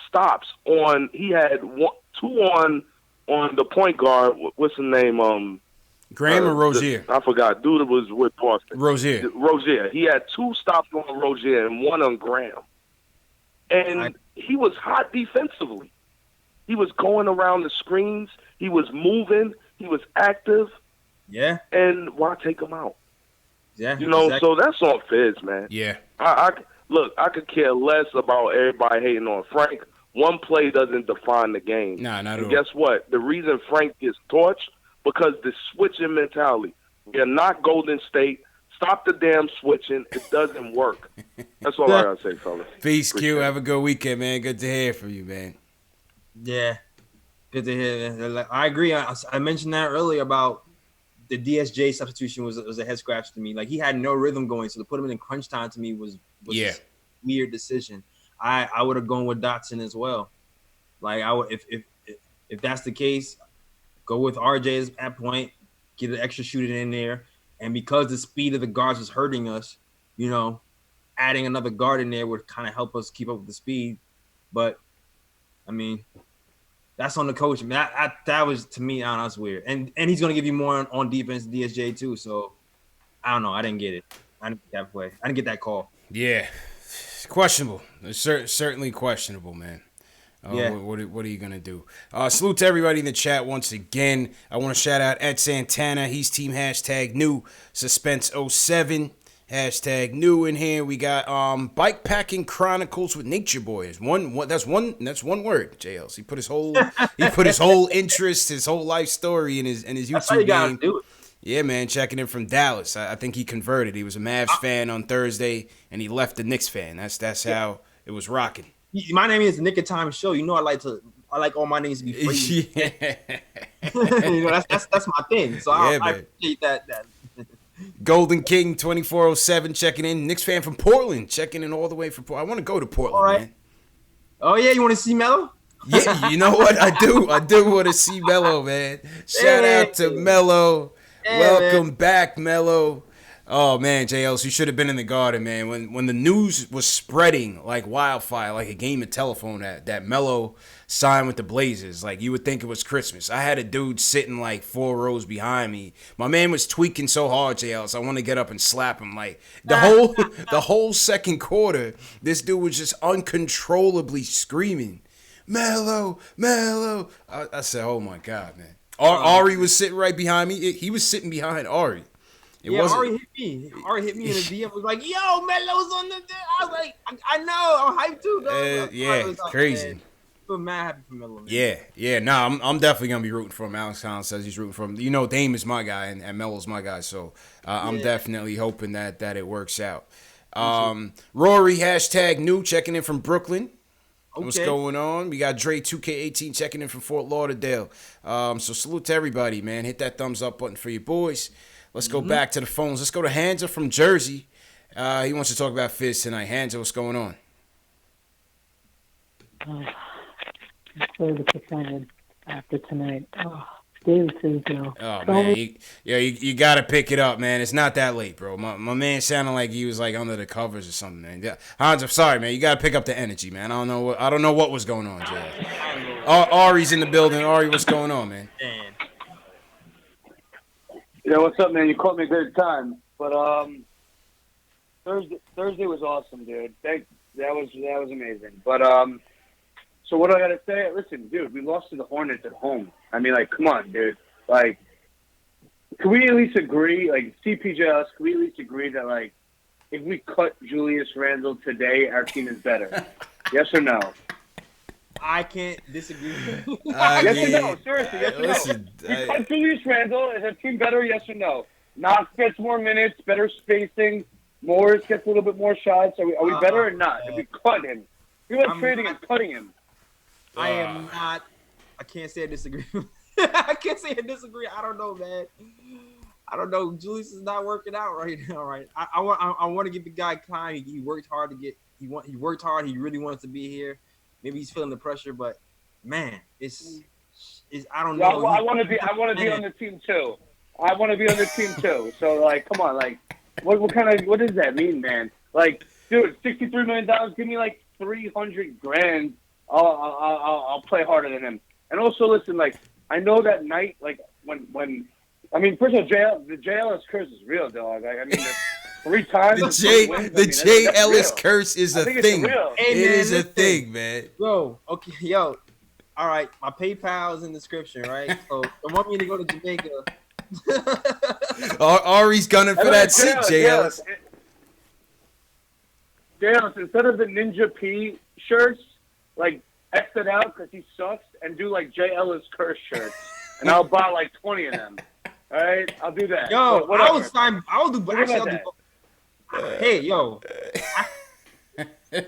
stops on. He had 2 on the point guard. What's his name? Graham or Rozier? I forgot. Dude was with Boston. Rozier. He had 2 stops on Rozier and 1 on Graham. And he was hot defensively. He was going around the screens. He was moving. He was active. Yeah. And why take him out? Yeah. So that's on Fizz, man. Yeah. Look, I could care less about everybody hating on Frank. One play doesn't define the game. Nah, not at all. And guess what? The reason Frank gets torched, because the switching mentality. We are not Golden State. Stop the damn switching. It doesn't work. That's all I got to say, fellas. Peace, Q. Have a good weekend, man. Good to hear from you, man. Yeah. Good to hear. I agree. I mentioned that earlier about the DSJ substitution was a head scratch to me. Like, he had no rhythm going, so to put him in crunch time to me was a weird decision. I would have gone with Dotson as well. Like, I would if that's the case, go with RJ at point, get an extra shooter in there, And because the speed of the guards was hurting us, you know, adding another guard in there would kind of help us keep up with the speed. But I mean, that's on the coach. I mean, that was, to me, I don't know, that's weird. And he's gonna give you more on defense, DSJ too. So I don't know. I didn't get it. I didn't get that play. I didn't get that call. Yeah, it's questionable. It's certainly questionable, man. Yeah. What are you gonna do? Salute to everybody in the chat once again. I want to shout out Ed Santana. He's team #new suspense 07 #new in here. We got Bikepacking Chronicles with Nature Boys. That's one word. JLs. He put his whole interest, his whole life story in his YouTube game. Do it. Yeah, man, checking in from Dallas. I think he converted. He was a Mavs fan on Thursday, and he left the Knicks fan. That's how it was rocking. My name is Nick of Time Show. You know, I like all my names to be free. Yeah. You know, that's my thing. So I appreciate that. Golden King 2407 checking in. Knicks fan from Portland checking in all the way from Portland. I want to go to Portland, all right. man. Oh yeah, you want to see Melo? Yeah, you know what? I do want to see Melo, man. Shout out to Melo. Yeah, Welcome man. back, Melo. Oh man, JLs, you should have been in the Garden, man. When the news was spreading like wildfire, like a game of telephone that Melo signed with the Blazers, like you would think it was Christmas. I had a dude sitting like 4 rows behind me. My man was tweaking so hard, JLs, I want to get up and slap him. Like the whole second quarter, this dude was just uncontrollably screaming, "Melo, Melo!" I said, "Oh my God, man." Ari was sitting right behind me. He was sitting behind Ari. Ari hit me. Ari hit me in the DM. Was like, "Yo, Melo's on the." I was like, "I know. I'm hyped too, though." Yeah, it's crazy. Man, I'm mad happy for Melo. Yeah. Nah, I'm definitely gonna be rooting for him. Alex Collins says he's rooting for him. You know, Dame is my guy and Melo's my guy, so I'm definitely hoping that it works out. Rory #new checking in from Brooklyn. Okay. What's going on? We got Dre 2K18 checking in from Fort Lauderdale. So salute to everybody, man. Hit that thumbs up button for your boys. Let's go back to the phones. Let's go to Hansa from Jersey. He wants to talk about Fizz tonight. Hansa, what's going on? I'm so disappointed after tonight. Davis is man, you got to pick it up, man. It's not that late, bro. My man sounded like he was like under the covers or something, man. Yeah. Hans, I'm sorry, man. You got to pick up the energy, man. I don't know what was going on, Jay. Ari's in the building. Ari, what's going on, man? Yeah, what's up, man? You caught me a good time. But Thursday was awesome, dude. That was amazing. But so what do I gotta say? Listen, dude, we lost to the Hornets at home. I mean, like, come on, dude. Like, can we at least agree, like, CPJS, can we at least agree that, like, if we cut Julius Randle today, our team is better? Yes or no? I can't disagree. Yes or no? Seriously, yes or no? We cut Julius Randle, is our team better? Yes or no? Knox gets more minutes, better spacing. Morris gets a little bit more shots. Are we better or not? If we cut him. We were trading and cutting him. I am not. I can't say I disagree. I can't say I disagree. I don't know, man. I don't know. Julius is not working out right now. Right. I want to give the guy time. He worked hard to get. He worked hard. He really wants to be here. Maybe he's feeling the pressure, but man, it's. I don't know. I want to be on the team too. I want to be on the team too. So like, come on, like, what does that mean, man? Like, dude, $63 million. Give me like $300,000. I'll play harder than him. And also, listen, like, I know that night, like, when I mean, first of all, the J. Ellis curse is real, dog. Like, I mean, 3 times. The J. Ellis curse is a thing. Hey, it is a thing, man. Bro, okay, yo, all right. My PayPal is in the description, right? So, you want me to go to Jamaica? Ari's gunning for that seat, J. Ellis. J. Ellis, instead of the Ninja P shirts, like, X it out because he sucks and do, like, J. Ellis curse shirts. And I'll buy, like, 20 of them. All right? I'll do that. Yo, I will do that. Hey, yo.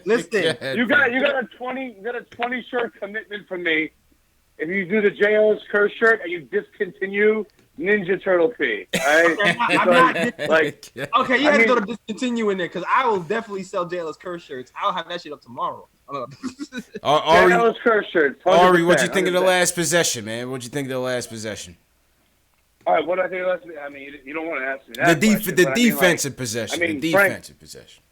Listen. You got a 20 shirt commitment from me if you do the J. Ellis curse shirt and you discontinue Ninja Turtle P. All right? Okay, you have to go to discontinue in there because I will definitely sell J. Ellis curse shirts. I'll have that shit up tomorrow. Ari, J. Ellis curse shirts. Ari, what'd you think of the last possession, man? What'd you think of the last possession? All right, what I think last. I mean, you don't want to ask me that. The defensive possession. I mean, the defensive possession.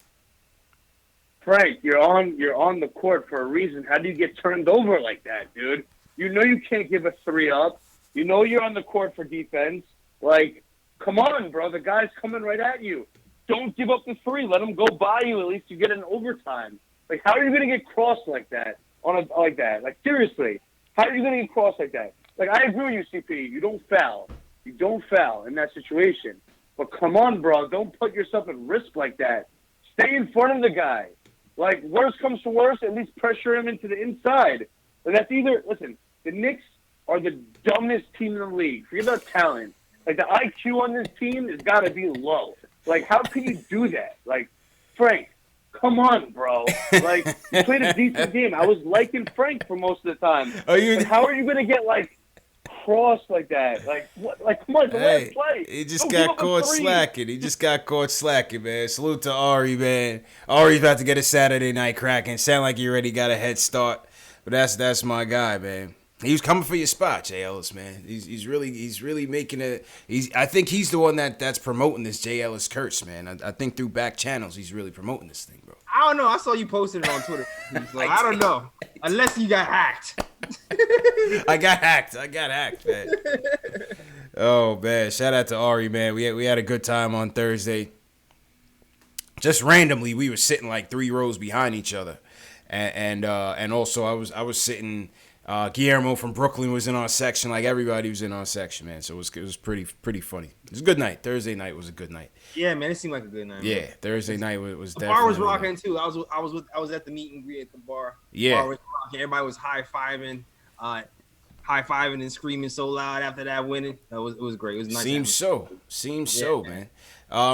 Frank, you're on the court for a reason. How do you get turned over like that, dude? You know you can't give a 3 up. You know you're on the court for defense. Like, come on, bro. The guy's coming right at you. Don't give up the 3. Let him go by you. At least you get an overtime. Like, how are you going to get crossed like that? Like that? Like, seriously, how are you going to get crossed like that? Like, I agree with you, CP. You don't foul. You don't foul in that situation. But come on, bro. Don't put yourself at risk like that. Stay in front of the guy. Like, worst comes to worst, at least pressure him into the inside. And that's either, listen, the Knicks are the dumbest team in the league. Forget about talent. Like, the IQ on this team has got to be low. Like, how can you do that? Like, Frank, come on, bro. Like, you played a decent game. I was liking Frank for most of the time. But how are you going to get, like, crossed like that? Like, what? Like, come on, the last play. He just got caught slacking. He just got caught slacking, man. Salute to Ari, man. Ari's about to get a Saturday night cracking. Sound like he already got a head start. But that's my guy, man. He was coming for your spot, Jay Ellis, man. He's really making it. I think he's the one that's promoting this Jay Ellis curse, man. I think through back channels he's really promoting this thing, bro. I don't know. I saw you posting it on Twitter. So I don't know. Unless you got hacked. I got hacked, man. Oh man, shout out to Ari, man. We had a good time on Thursday. Just randomly, we were sitting like 3 rows behind each other, and also I was sitting. Guillermo from Brooklyn was in our section. Like, everybody was in our section, man. So it was pretty funny. It was a good night. Thursday night was a good night. Yeah, man, it seemed like a good night. Yeah, man. Thursday night was the definitely. bar was rocking too. I was at the meet and greet at the bar. Yeah, the bar was rocking. Everybody was high-fiving and screaming so loud after that winning. It was great. It was nice. Seems so, man.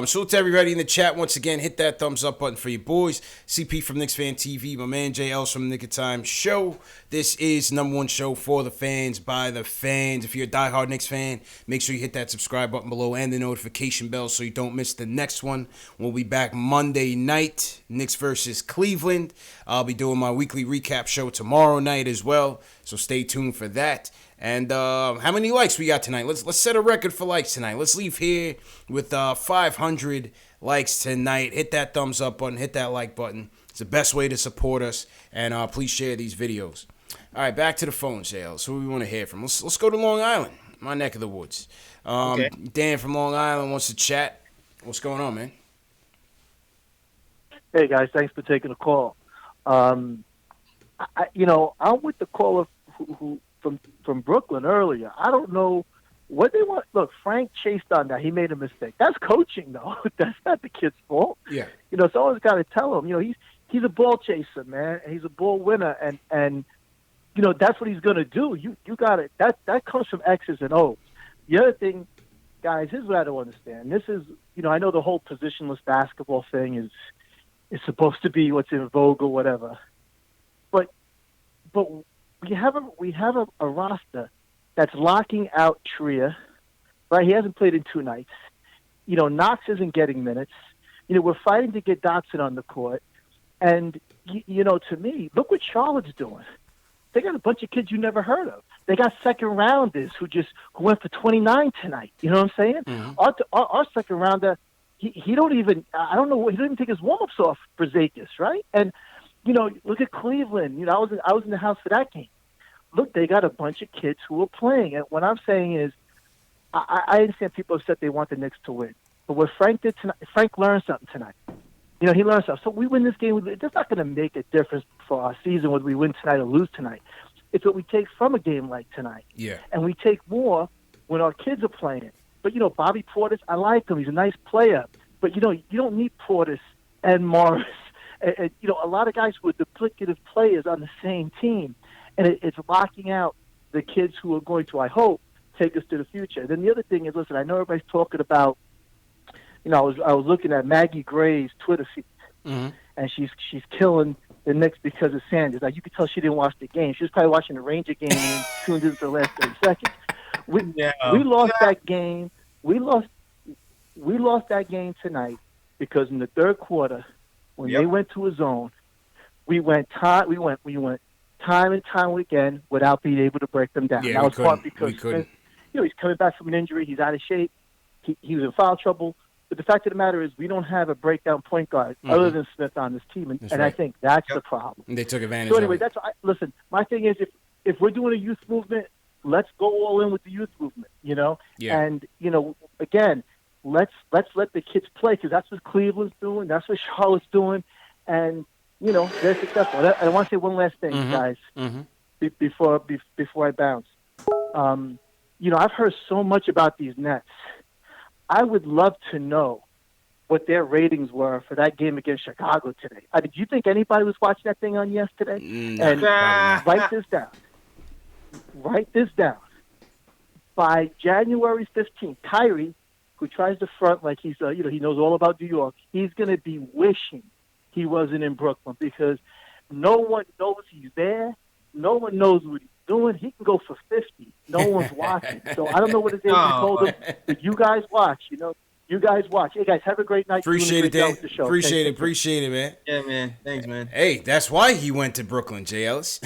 Salute to everybody in the chat. Once again, hit that thumbs up button for your boys. CP from Knicks Fan TV, my man Jay Ellis from Nick of Time Show. This is #1 show for the fans, by the fans. If you're a diehard Knicks fan, make sure you hit that subscribe button below and the notification bell so you don't miss the next one. We'll be back Monday night, Knicks versus Cleveland. I'll be doing my weekly recap show tomorrow night as well, so stay tuned for that. And how many likes we got tonight? Let's set a record for likes tonight. Let's leave here with 500 likes tonight. Hit that thumbs up button. Hit that like button. It's the best way to support us. And please share these videos. All right, back to the phone, Sales. Who we want to hear from? Let's go to Long Island, my neck of the woods. Okay. Dan from Long Island wants to chat. What's going on, man? Hey, guys. Thanks for taking the call. I'm with the caller who from Brooklyn earlier. I don't know what they want. Look, Frank chased on that. He made a mistake. That's coaching, though. That's not the kid's fault. Yeah. Someone's got to tell him. He's a ball chaser, man. And he's a ball winner, and that's what he's going to do. You got it. That comes from X's and O's. The other thing, guys, here's what I don't understand. This is, I know the whole positionless basketball thing is supposed to be what's in vogue or whatever, but we have a roster that's locking out Trier, right? He hasn't played in 2 nights. Knox isn't getting minutes. We're fighting to get Dotson on the court. And, to me, look what Charlotte's doing. They got a bunch of kids you never heard of. They got second-rounders who went for 29 tonight. You know what I'm saying? Mm-hmm. Our second-rounder, he don't even – I don't know – he didn't even take his warm-ups off for Zakis, right? And – look at Cleveland. I was in the house for that game. Look, they got a bunch of kids who are playing. And what I'm saying is, I understand people have said they want the Knicks to win. But what Frank did tonight, Frank learned something tonight. He learned something. So we win this game. It's not going to make a difference for our season whether we win tonight or lose tonight. It's what we take from a game like tonight. Yeah. And we take more when our kids are playing. But, Bobby Portis, I like him. He's a nice player. But, you don't need Portis and Morris. And, a lot of guys who are duplicative players on the same team. And it's locking out the kids who are going to, I hope, take us to the future. Then the other thing is, listen, I know everybody's talking about, I was looking at Maggie Gray's Twitter feed, mm-hmm. and she's killing the Knicks because of Sanders. Like, you could tell she didn't watch the game. She was probably watching the Ranger game and tuned into the last 30 seconds. We lost that game. We lost that game tonight because in the third quarter, when they went to a zone, we went time and time again without being able to break them down. Yeah, that was part because he's coming back from an injury. He's out of shape. He was in foul trouble. But the fact of the matter is we don't have a breakdown point guard other than Smith on this team. And Right. I think that's the problem. And they took advantage So anyway, of it. listen, my thing is if we're doing a youth movement, let's go all in with the youth movement, Yeah. And, again, let's let the kids play because that's what Cleveland's doing. That's what Charlotte's doing. And, they're successful. And I want to say one last thing, guys, before I bounce. I've heard so much about these Nets. I would love to know what their ratings were for that game against Chicago today. Did you think anybody was watching that thing on yesterday? And write this down. Write this down. By January 15th, Kyrie, who tries to front like he's, he knows all about New York, he's going to be wishing he wasn't in Brooklyn because no one knows he's there. No one knows what he's doing. He can go for 50. No one's watching. So I don't know what his agent told him, but you guys watch. You guys watch. Hey, guys, have a great night. Appreciate it, Dan. The show. Appreciate it, man. Yeah, man. Thanks, man. Hey, that's why he went to Brooklyn, J. Ellis.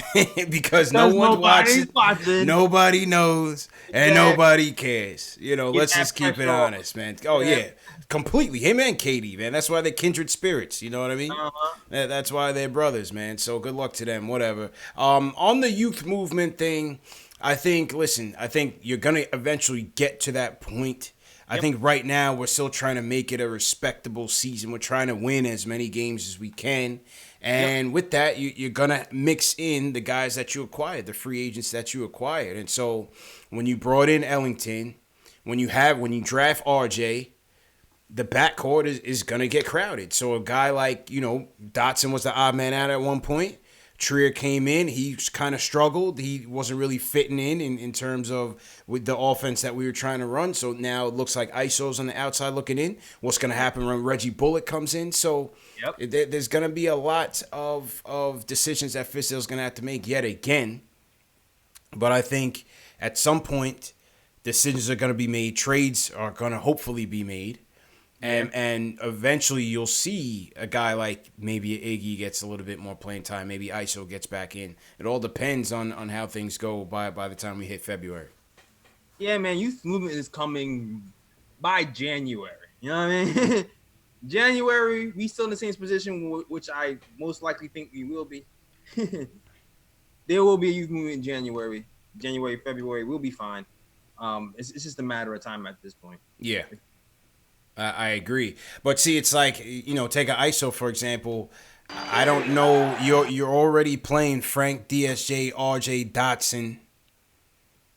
Because no one's watching. Nobody knows, and nobody cares. Let's just keep it honest, man. Oh, yeah. Completely. Him and Katie, man. That's why they're kindred spirits. You know what I mean? That's why they're brothers, man. So good luck to them, whatever. On the youth movement thing, I think you're going to eventually get to that point. I think right now we're still trying to make it a respectable season. We're trying to win as many games as we can. And with that, you're going to mix in the guys that you acquired, the free agents that you acquired. And so when you brought in Ellington, when you draft RJ, the backcourt is going to get crowded. So a guy like, Dotson was the odd man out at one point. Trier came in. He kind of struggled. He wasn't really fitting in terms of with the offense that we were trying to run. So now it looks like ISO's on the outside looking in. What's going to happen when Reggie Bullock comes in? So there's going to be a lot of decisions that Fizdale's going to have to make yet again. But I think at some point decisions are going to be made. Trades are going to hopefully be made. And eventually you'll see a guy like maybe Iggy gets a little bit more playing time. Maybe ISO gets back in. It all depends on how things go by the time we hit February. Yeah, man, youth movement is coming by January. You know what I mean? January, we still in the same position, which I most likely think we will be. There will be a youth movement in January. January, February, we'll be fine. It's just a matter of time at this point. Yeah. I agree. But see, it's like, take an ISO, for example. I don't know. You're already playing Frank, DSJ, RJ, Dotson.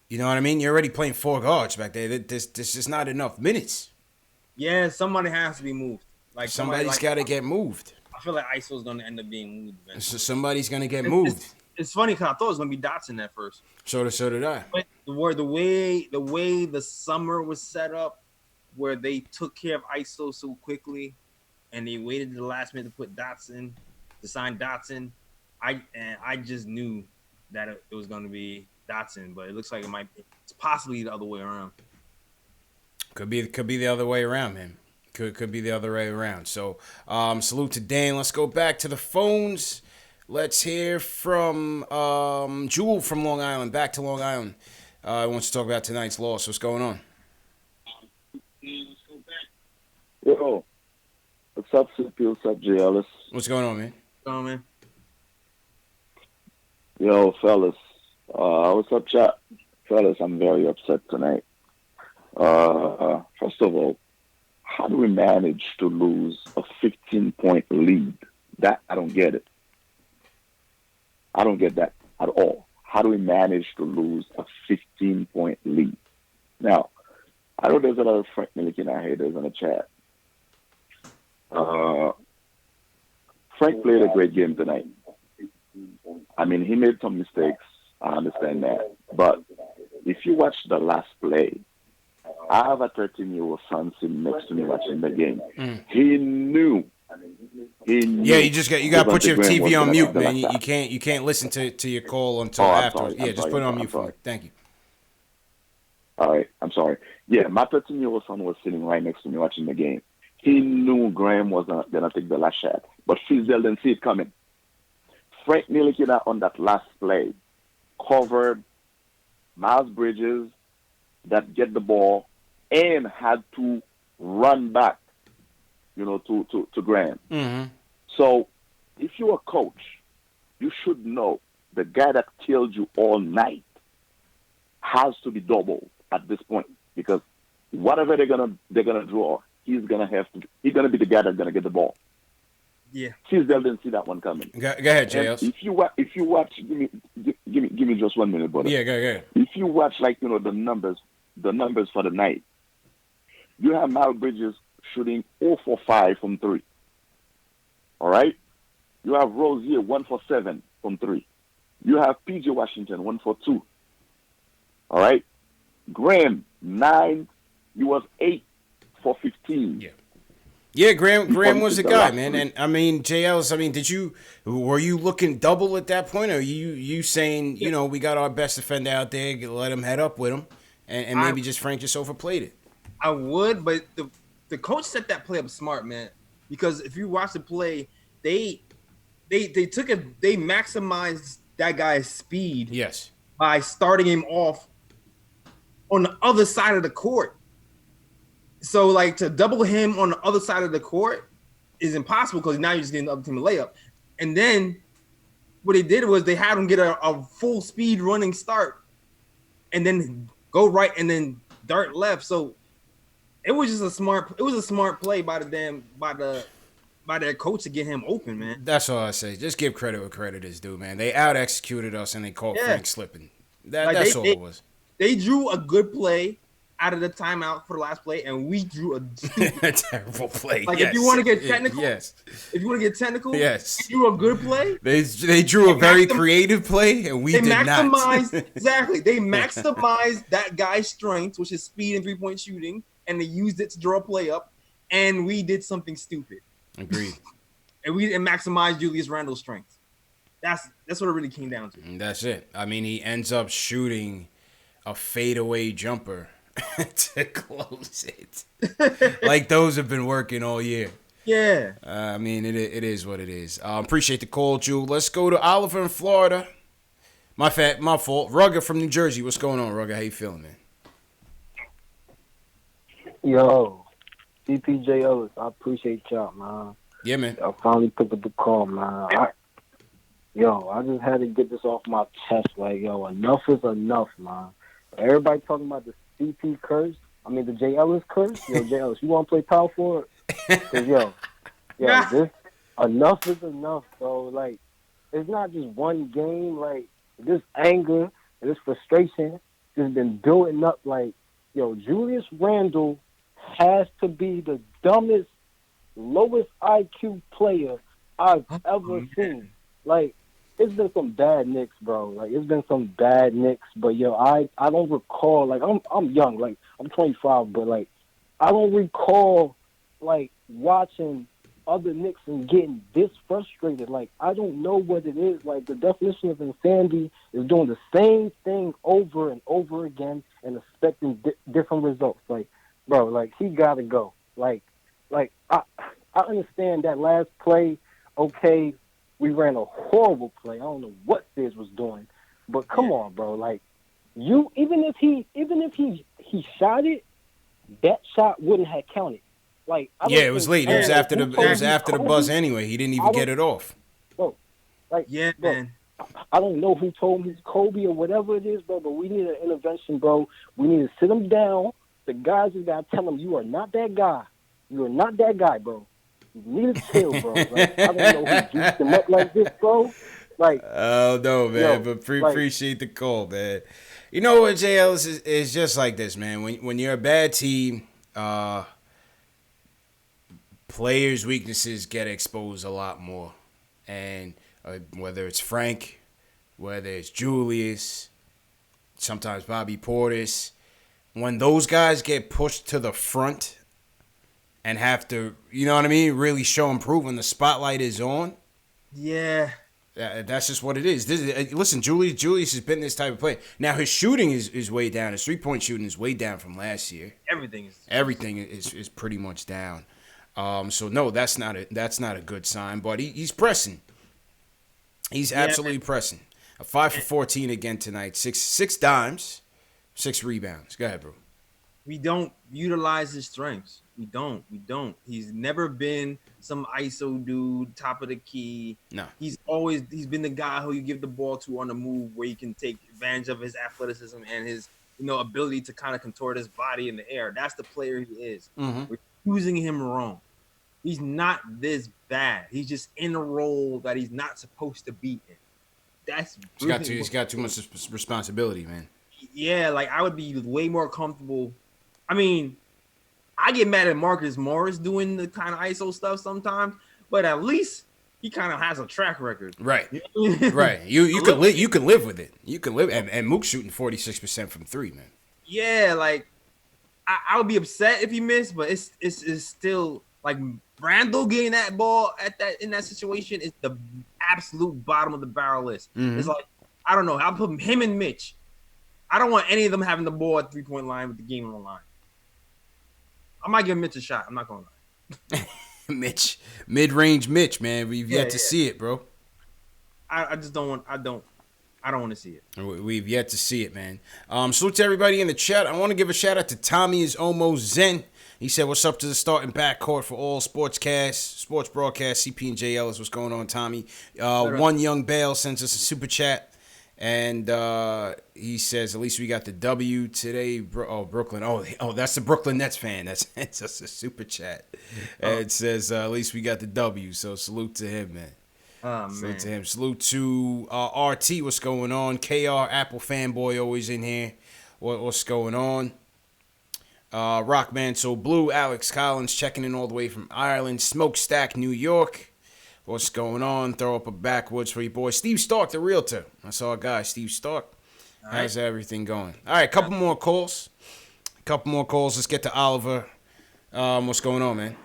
You know what I mean? You're already playing 4 guards back there. There's just not enough minutes. Yeah, somebody has to be moved. Like somebody's got to get moved. I feel like ISO's going to end up being moved eventually. So somebody's going to get moved. It's funny because I thought it was going to be Dotson at first. So did I. But the way the summer was set up, where they took care of ISO so quickly, and they waited to the last minute to sign Dotson. I just knew that it was going to be Dotson, but it looks like it's possibly the other way around. Could be the other way around, man. Could be the other way around. So salute to Dan. Let's go back to the phones. Let's hear from Jewel from Long Island. Back to Long Island. I want to talk about tonight's loss. What's going on? Yo, what's up, CP? What's up, J. Ellis? What's going on, man? What's going on, man? Yo, fellas. What's up, chat? Fellas, I'm very upset tonight. First of all, how do we manage to lose a 15-point lead? That, I don't get it. I don't get that at all. How do we manage to lose a 15-point lead? Now, I know there's a lot of Frank Milliken haters in the chat. Frank played a great game tonight. I mean, he made some mistakes. I understand that. But if you watch the last play, I have a 13-year-old son sitting next to me watching the game. He knew. Yeah, you got to put your TV on mute, man. You can't listen to your call until after. Yeah, just put it on mute for me. Thank you. All right, I'm sorry. Yeah, my 13-year-old son was sitting right next to me watching the game. He knew Graham was going to take the last shot, but Fizdale didn't see it coming. Frank Ntilikina on that last play covered Miles Bridges, that get the ball and had to run back, to Graham. Mm-hmm. So if you're a coach, you should know the guy that killed you all night has to be doubled at this point, because whatever they're gonna draw, he's gonna be the guy that's gonna get the ball. Yeah. Tisdale didn't see that one coming. Go ahead, JLs. If you watch, give me just 1 minute, brother. Yeah, go ahead. If you watch the numbers for the night, you have Miles Bridges shooting 0 for 5 from 3. All right? You have Rozier 1 for 7 from 3. You have PJ Washington 1 for 2. All right? Graham 9. He was 8 for 15. Yeah. Yeah, Graham was the guy, man. And I mean, JLs, were you looking double at that point? Or are you saying, we got our best defender out there, let him head up with him, and maybe Frank just overplayed it? I would, but the coach set that play up smart, man. Because if you watch the play, they maximized that guy's speed. Yes. By starting him off on the other side of the court. So, to double him on the other side of the court is impossible because now you're just getting the other team a layup. And then what they did was they had him get a full speed running start and then go right and then dart left. So it was just a smart play by their coach to get him open, man. That's all I say. Just give credit where credit is due, man. They out executed us and they caught Frank slipping. That's all it was. They drew a good play out of the timeout for the last play, and we drew a terrible play. If you want to get technical, yes. If you want to get technical, yes. They drew a good play. They drew a very creative play, and we did not. Exactly. They maximized that guy's strengths, which is speed and 3-point shooting, and they used it to draw a play up, and we did something stupid. Agreed. and we maximized Julius Randle's strengths. That's what it really came down to. And that's it. I mean, he ends up shooting a fadeaway jumper to close it. Like those have been working all year. Yeah. I mean, it is what it is. Appreciate the call, Ju. Let's go to Oliver in Florida. My fault. Rugger from New Jersey. What's going on, Rugger? How you feeling, man? Yo, CPJ Ellis, I appreciate y'all, man. Yeah, man. I finally picked up the call, man. I just had to get this off my chest. Enough is enough, man. Everybody talking about the CP curse. I mean, the J. Ellis curse. Yo, J. Ellis, you want to play power forward? Because, this enough is enough, bro. It's not just one game. This anger and this frustration has been building up. Julius Randle has to be the dumbest, lowest IQ player I've ever seen. It's been some bad Knicks, bro. It's been some bad Knicks. But, I don't recall. I'm young. I'm 25. But, I don't recall, watching other Knicks and getting this frustrated. I don't know what it is. The definition of insanity is doing the same thing over and over again and expecting different results. Bro, he got to go. I understand that last play, okay, we ran a horrible play. I don't know what Fizz was doing, but come on, bro. Even if he shot it, that shot wouldn't have counted. It was late. It was after the buzz anyway. He didn't even get it off. Bro, man. I don't know who told him he's Kobe or whatever it is, bro. But we need an intervention, bro. We need to sit him down. The guys just gotta tell him you are not that guy. You are not that guy, bro. You need to chill, bro. I don't know who juiced him up like this, bro. Oh no, man. But appreciate the call, man. You know what, JL is just like this, man. When you're a bad team, players' weaknesses get exposed a lot more, and whether it's Frank, whether it's Julius, sometimes Bobby Portis, when those guys get pushed to the front and have to, really show and prove when the spotlight is on. Yeah. That's just what it is. Listen, Julius has been this type of player. Now, his shooting is way down. His 3-point shooting is way down from last year. Everything is pretty much down. So no, that's not a good sign. But he's pressing. He's absolutely pressing. A 5 for 14 again tonight. Six dimes, 6 rebounds. Go ahead, bro. We don't utilize his strengths. We don't. He's never been some ISO dude, top of the key. No. He's been the guy who you give the ball to on the move, where you can take advantage of his athleticism and his ability to kind of contort his body in the air. That's the player he is. Mm-hmm. We're using him wrong. He's not this bad. He's just in a role that he's not supposed to be in. He's got too much responsibility, man. Yeah, like I would be way more comfortable. I mean, I get mad at Marcus Morris doing the kind of ISO stuff sometimes, but at least he kind of has a track record. Right. Right. You can live with it. You can live, and Mook's shooting 46% from 3, man. Yeah, like I would be upset if he missed, but it's still like Randle getting that ball in that situation is the absolute bottom of the barrel list. Mm-hmm. It's like, I don't know. I'll put him and Mitch. I don't want any of them having the ball at 3-point line with the game on the line. I might give Mitch a shot. I'm not gonna lie. Mitch, mid-range Mitch, man. We've yet to see it, bro. I just don't want. I don't want to see it. We've yet to see it, man. Salute to everybody in the chat. I want to give a shout out to Tommy is almost Zen. He said, "What's up to the starting backcourt for all sports broadcast? CP and J Ellis. What's going on, Tommy? One Young Bale sends us a super chat, and he says, "At least we got the W today." Brooklyn. Oh, that's the Brooklyn Nets fan. That's just a super chat. And it says, "At least we got the W." So salute to him, man. Salute to him. Salute to RT. What's going on? KR Apple fanboy always in here. What's going on? Rockman So Blue, Alex Collins checking in all the way from Ireland, Smokestack, New York. What's going on? Throw up a backwoods for your boy Steve Stark, the realtor. I saw a guy, Steve Stark. How's everything going? All right, couple more calls. Let's get to Oliver. What's going on, man?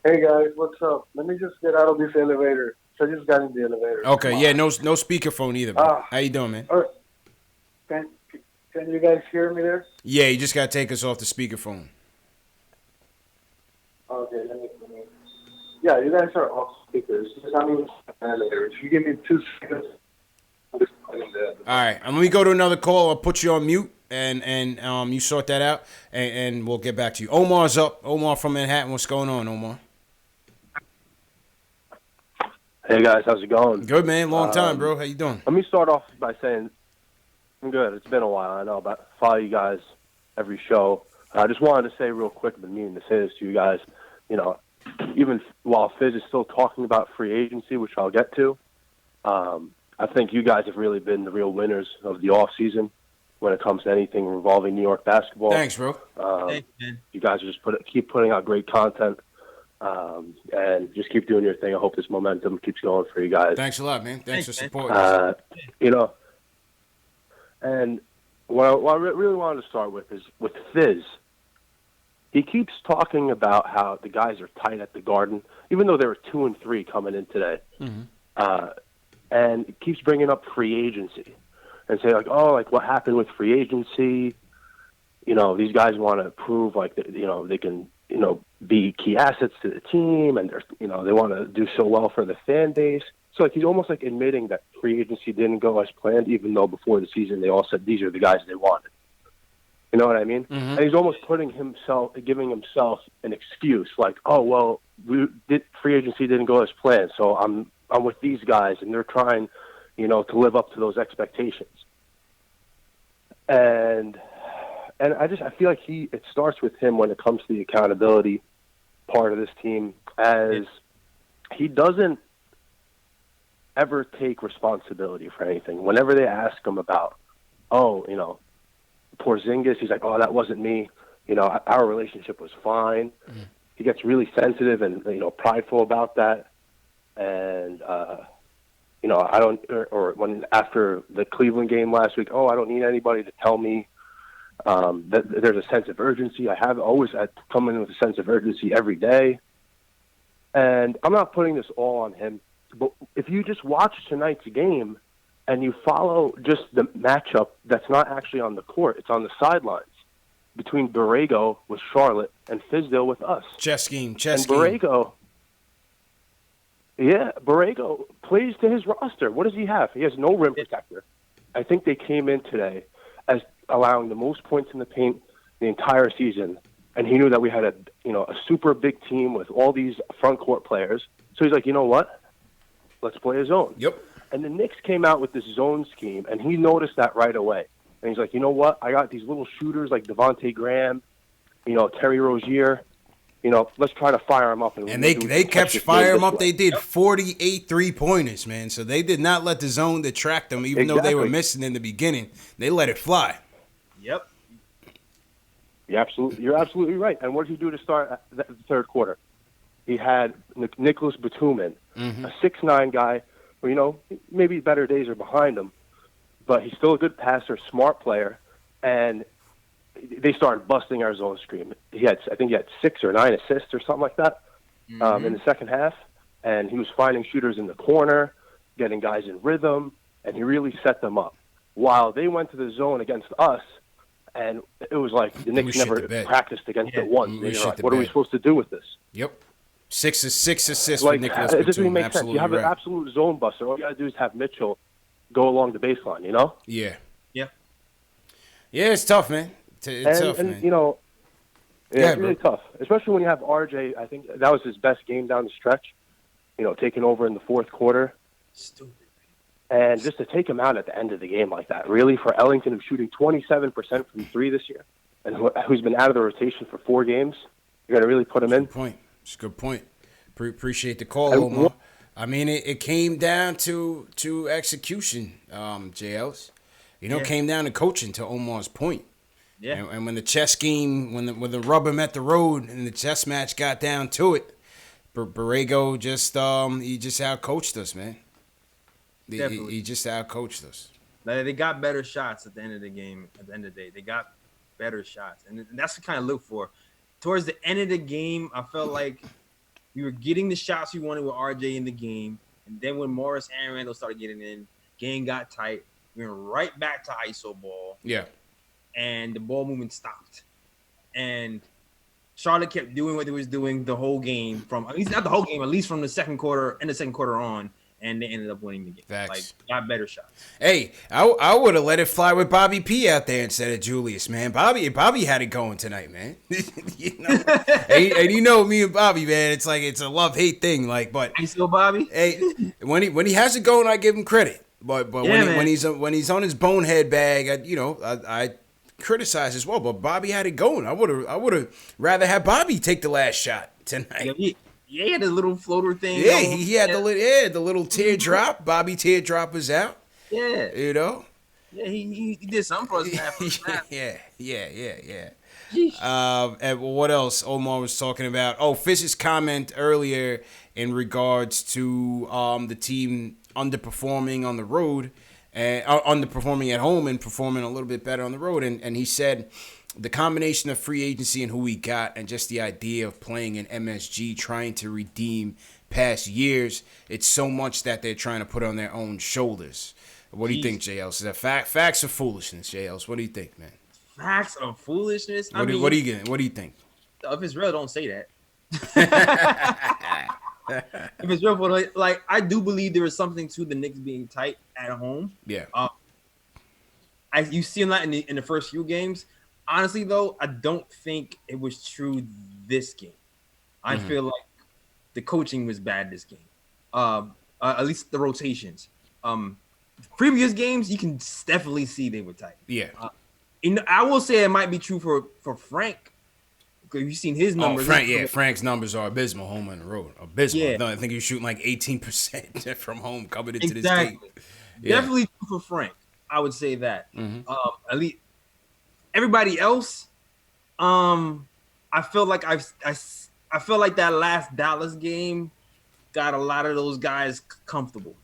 Hey guys, what's up? Let me just get out of this elevator. So I just got in the elevator. Okay, yeah, no speakerphone either, bro. How you doing, man? Can you guys hear me there? Yeah, you just gotta take us off the speakerphone. Okay, let me. Yeah, you guys are off speakers. I'm in the elevator. If you give me 2 seconds. All right, let me go to another call. I'll put you on mute, and you sort that out, and we'll get back to you. Omar's up. Omar from Manhattan. What's going on, Omar? Hey guys, how's it going? Good, man. Long time, bro. How you doing? Let me start off by saying I'm good. It's been a while, I know, but I follow you guys every show. I just wanted to say real quick, I've been meaning to say this to you guys. Even while Fizz is still talking about free agency, which I'll get to, I think you guys have really been the real winners of the off season when it comes to anything involving New York basketball. Thanks, bro. Thanks, man. You guys are just keep putting out great content. And just keep doing your thing. I hope this momentum keeps going for you guys. Thanks a lot, man. Thanks for supporting us. And what I really wanted to start with is with Fizz. He keeps talking about how the guys are tight at the Garden, even though they were 2 and 3 coming in today. Mm-hmm. And he keeps bringing up free agency and say what happened with free agency? These guys want to prove they can be key assets to the team, and they want to do so well for the fan base. So he's almost admitting that free agency didn't go as planned, even though before the season they all said these are the guys they wanted. You know what I mean? Mm-hmm. And he's almost giving himself an excuse, free agency didn't go as planned, so I'm with these guys, and they're trying, to live up to those expectations. And I feel like it starts with him when it comes to the accountability part of this team, as he doesn't ever take responsibility for anything. Whenever they ask him about, Porzingis, he's like, that wasn't me. Our relationship was fine. Mm-hmm. He gets really sensitive and, prideful about that. And, I don't, or when after the Cleveland game last week, I don't need anybody to tell me that there's a sense of urgency. I come in with a sense of urgency every day. And I'm not putting this all on him, but if you just watch tonight's game and you follow just the matchup that's not actually on the court, it's on the sidelines between Borrego with Charlotte and Fizdale with us. Chess scheme. Borrego plays to his roster. What does he have? He has no rim protector. I think they came in today as allowing the most points in the paint the entire season, and he knew that we had a super big team with all these front court players. So he's like, you know what? Let's play a zone. Yep. And the Knicks came out with this zone scheme, and he noticed that right away. And he's like, you know what? I got these little shooters like Devontae Graham, Terry Rozier. Let's try to fire them up. And they kept firing them up. They did 48 3-pointers, man. So they did not let the zone detract them, even though they were missing in the beginning. They let it fly. Yep. You're absolutely right. And what did he do to start the third quarter? He had Nicholas Batum, a 6'9" guy who, maybe better days are behind him, but he's still a good passer, smart player, and they started busting our zone screen. I think he had 6 or 9 assists or something like that in the second half, and he was finding shooters in the corner, getting guys in rhythm, and he really set them up. While they went to the zone against us, and it was like the Knicks never practiced against it once. They were like, what are we supposed to do with this? Yep. Six assists with Nicholas Batum. It doesn't even make sense. You have an absolute zone buster. All you got to do is have Mitchell go along the baseline, Yeah. Yeah. Yeah, it's tough, man. It's tough, man. It's really tough, especially when you have RJ. I think that was his best game down the stretch, taking over in the fourth quarter. Stupid. And just to take him out at the end of the game like that, really, for Ellington, who's shooting 27% from 3 this year, and who's been out of the rotation for 4 games, you're going to really put him in? Good point. It's a good point. Appreciate the call, Omar. I mean, it came down to execution, JLs. It came down to coaching, to Omar's point. Yeah. And when the chess game, when the rubber met the road and the chess match got down to it, Borrego just he just outcoached us, man. He just outcoached us. They got better shots at the end of the game. At the end of the day, they got better shots, and that's what kind of look for. Towards the end of the game, I felt like we were getting the shots we wanted with RJ in the game, and then when Morris and Randle started getting in, game got tight. We went right back to ISO ball. Yeah. And the ball movement stopped, and Charlotte kept doing what they was doing the whole game. From at least not the whole game, at least from the second quarter on. And they ended up winning the game. Facts. Like, got better shots. Hey, I would have let it fly with Bobby P out there instead of Julius, man. Bobby had it going tonight, man. And me and Bobby, man, it's like it's a love-hate thing. Like, but I still Bobby. Hey, when he has it going, I give him credit. But when he's on his bonehead bag, I criticize as well. But Bobby had it going. I would have rather had Bobby take the last shot tonight. Yeah, he had a little floater thing. Yeah, he had the little teardrop. Bobby teardrop was out. Yeah. Yeah, he did something for us. Yeah. And what else Omar was talking about? Oh, Fizz's comment earlier in regards to the team underperforming on the road, underperforming at home and performing a little bit better on the road. And he said the combination of free agency and who we got and just the idea of playing in MSG, trying to redeem past years, it's so much that they're trying to put on their own shoulders. What do you think, JL? Is that facts or foolishness, JL? What do you think, man? Facts or foolishness? What do you think? If it's real, don't say that. If it's real, like I do believe there is something to the Knicks being tight at home. Yeah. You see that in the first few games. Honestly, though, I don't think it was true this game. I feel like the coaching was bad this game. At least the rotations. Previous games, you can definitely see they were tight. Yeah. I will say it might be true for Frank. Because you've seen his numbers. Frank's numbers are abysmal home on the road. Abysmal. Yeah. No, I think he's shooting like 18% from home coming into this game. Yeah. Definitely true for Frank. I would say that. At least everybody else, I feel like I feel like that last Dallas game got a lot of those guys comfortable,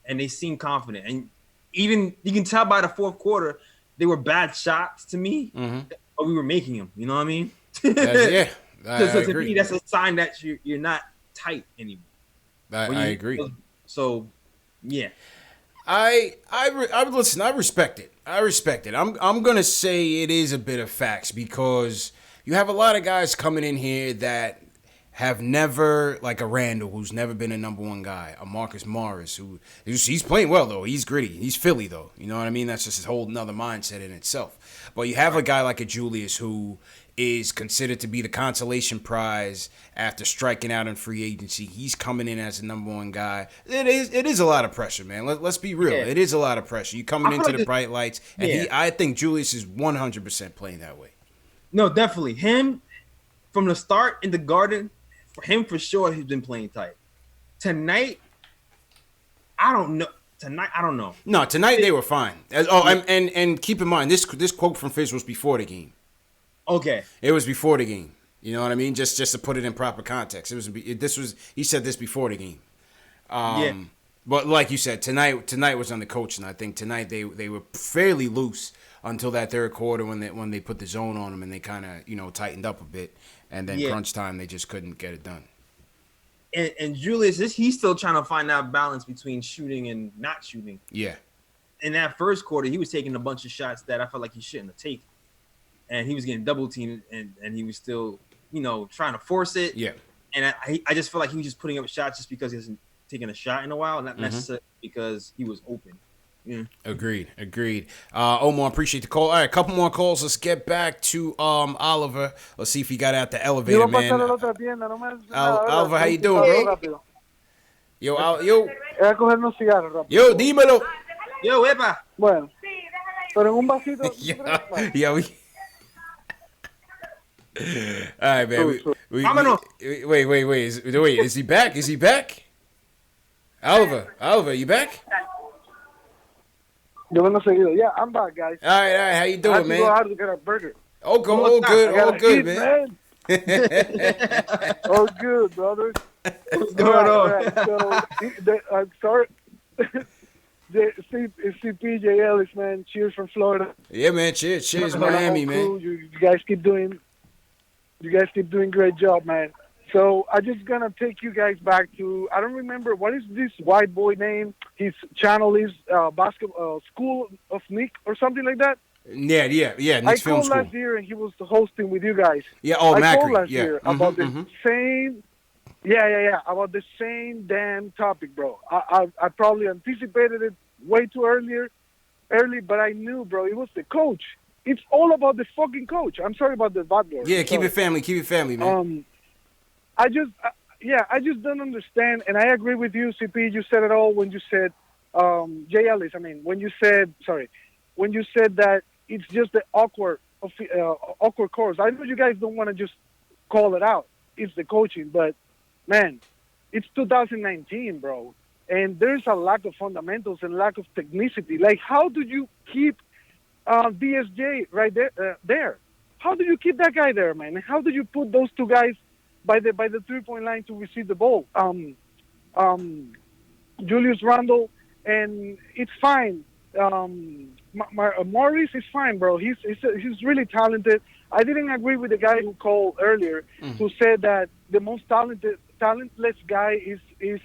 and they seem confident. And even you can tell by the fourth quarter, they were bad shots to me, but we were making them. You know what I mean? I to agree. me, that's a sign that you're not tight anymore. I agree. So, yeah. I listen. I respect it. I'm gonna say it is a bit of facts because you have a lot of guys coming in here that have never, like a Randle, who's never been a number one guy, a Marcus Morris, he's playing well, though. He's gritty. He's Philly, though. You know what I mean? That's just a whole nother mindset in itself. But you have a guy like a Julius who is considered to be the consolation prize after striking out in free agency. He's coming in as a number one guy. It is a lot of pressure, man. Let's be real. Yeah. It is a lot of pressure. You coming into the bright lights, and I think Julius is 100% playing that way. No, definitely. Him, from the start in the Garden, for him for sure, he's been playing tight. Tonight, I don't know. No, tonight they were fine. And keep in mind, this quote from Fizz was before the game. Okay. It was before the game. You know what I mean? Just to put it in proper context. He said this before the game. But like you said, tonight was on the coaching. I think tonight they were fairly loose until that third quarter when they put the zone on them and they kind of tightened up a bit, and then crunch time they just couldn't get it done. And Julius, he's still trying to find that balance between shooting and not shooting. Yeah. In that first quarter, he was taking a bunch of shots that I felt like he shouldn't have taken, and he was getting double teamed, and he was still trying to force it. Yeah. And I just feel like he was just putting up shots just because he hasn't taken a shot in a while, not necessarily because he was open. Yeah. Agreed. Omar, appreciate the call. All right, a couple more calls. Let's get back to Oliver. Let's see if he got out the elevator, man. Oliver, how you doing, bro? Yo, dímelo. Yo, epa. Bueno, pero en un vasito. All right, man. Wait. Is he back? Oliver, you back? Yo vengo seguido. Yeah, I'm back, guys. All right. How you doing, man? I have to go out to get a burger. All good, man. All good, brothers. What's going on? Right. So, I'm sorry. CPJ Ellis, man. Cheers from Florida. Yeah, man. Cheers, Miami, man. You guys keep doing great job, man. So I'm just gonna take you guys back to, I don't remember, what is this white boy name? His channel is basketball School of Nick or something like that. Yeah. I Nick's Film called School. last year and he was hosting with you guys. Yeah. I called Macri. last year about the same. Yeah, about the same damn topic, bro. I probably anticipated it way too early, but I knew, bro, it was the coach. It's all about the fucking coach. I'm sorry about the bad word. Yeah, keep it family, man. I just don't understand, and I agree with you, CP. You said it all when you said, Jay Ellis. I mean, when you said that it's just the awkward course. I know you guys don't want to just call it out. It's the coaching, but man, it's 2019, bro, and there's a lack of fundamentals and lack of technicity. Like, how do you keep DSJ right there? How do you keep that guy there, man? How do you put those two guys by the 3-point line to receive the ball? Julius Randle, and it's fine. Morris is fine, bro. He's really talented. I didn't agree with the guy who called earlier, who said that the most talentless guy is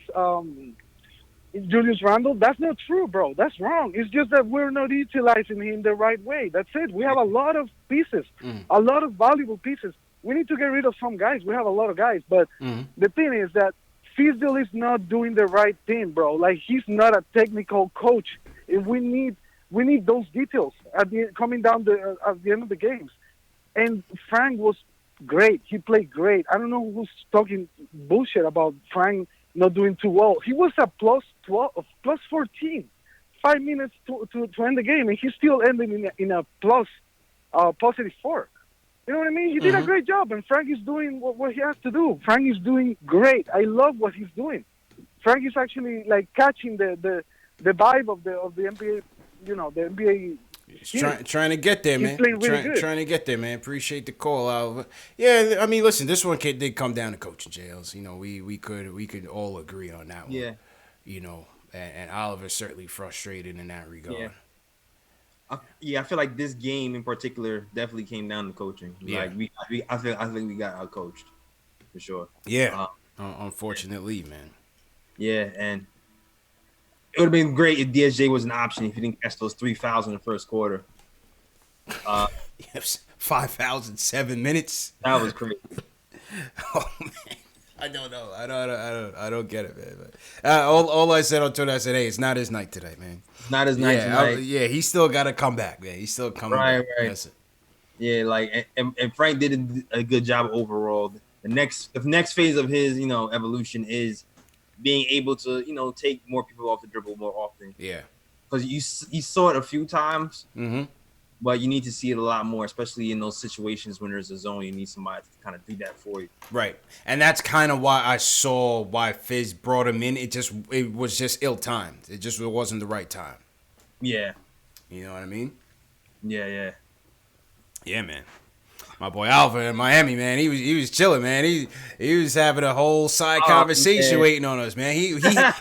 Julius Randle. That's not true, bro. That's wrong. It's just that we're not utilizing him the right way. That's it. We have a lot of pieces, a lot of valuable pieces. We need to get rid of some guys. We have a lot of guys, but the thing is that Fizdale is not doing the right thing, bro. Like, he's not a technical coach. And we need those details coming down at the end of the games. And Frank was great. He played great. I don't know who's talking bullshit about Frank not doing too well. He was a plus 14, 5 minutes to end the game, and he still ended in a positive 4. You know what I mean? He did a great job, and Frank is doing what he has to do. Frank is doing great. I love what he's doing. Frank is actually like catching the vibe of the NBA. The NBA. Trying to get there, man. Trying to get there, man. Appreciate the call, Oliver. Yeah, I mean, listen, this one did come down to coaching, jails. We could all agree on that one. Yeah. And Oliver's certainly frustrated in that regard. Yeah. I feel like this game in particular definitely came down to coaching. Yeah. Like I think we got out coached for sure. Yeah. Unfortunately, man. Yeah, and it would have been great if DSJ was an option if he didn't catch those 3 fouls in the first quarter. 5 fouls in 7 minutes. That was crazy. Oh man. I don't know. I don't get it, man. But, all I said on Twitter, I said, hey, it's not his night today, man. Not his night tonight. Yeah, he still got to come back, man. He's still coming Right, back. right. That's it. Yeah, like and Frank did a good job overall. The next phase of his, evolution is being able to, take more people off the dribble more often. Yeah. Because you saw it a few times, but you need to see it a lot more, especially in those situations when there's a zone. You need somebody to kind of do that for you. Right, and that's kind of why I saw why Fizz brought him in. It was just ill-timed. It wasn't the right time. Yeah. You know what I mean? Yeah. Yeah, man. My boy Alva in Miami, man, he was chilling, man. He was having a whole side conversation waiting on us, man. He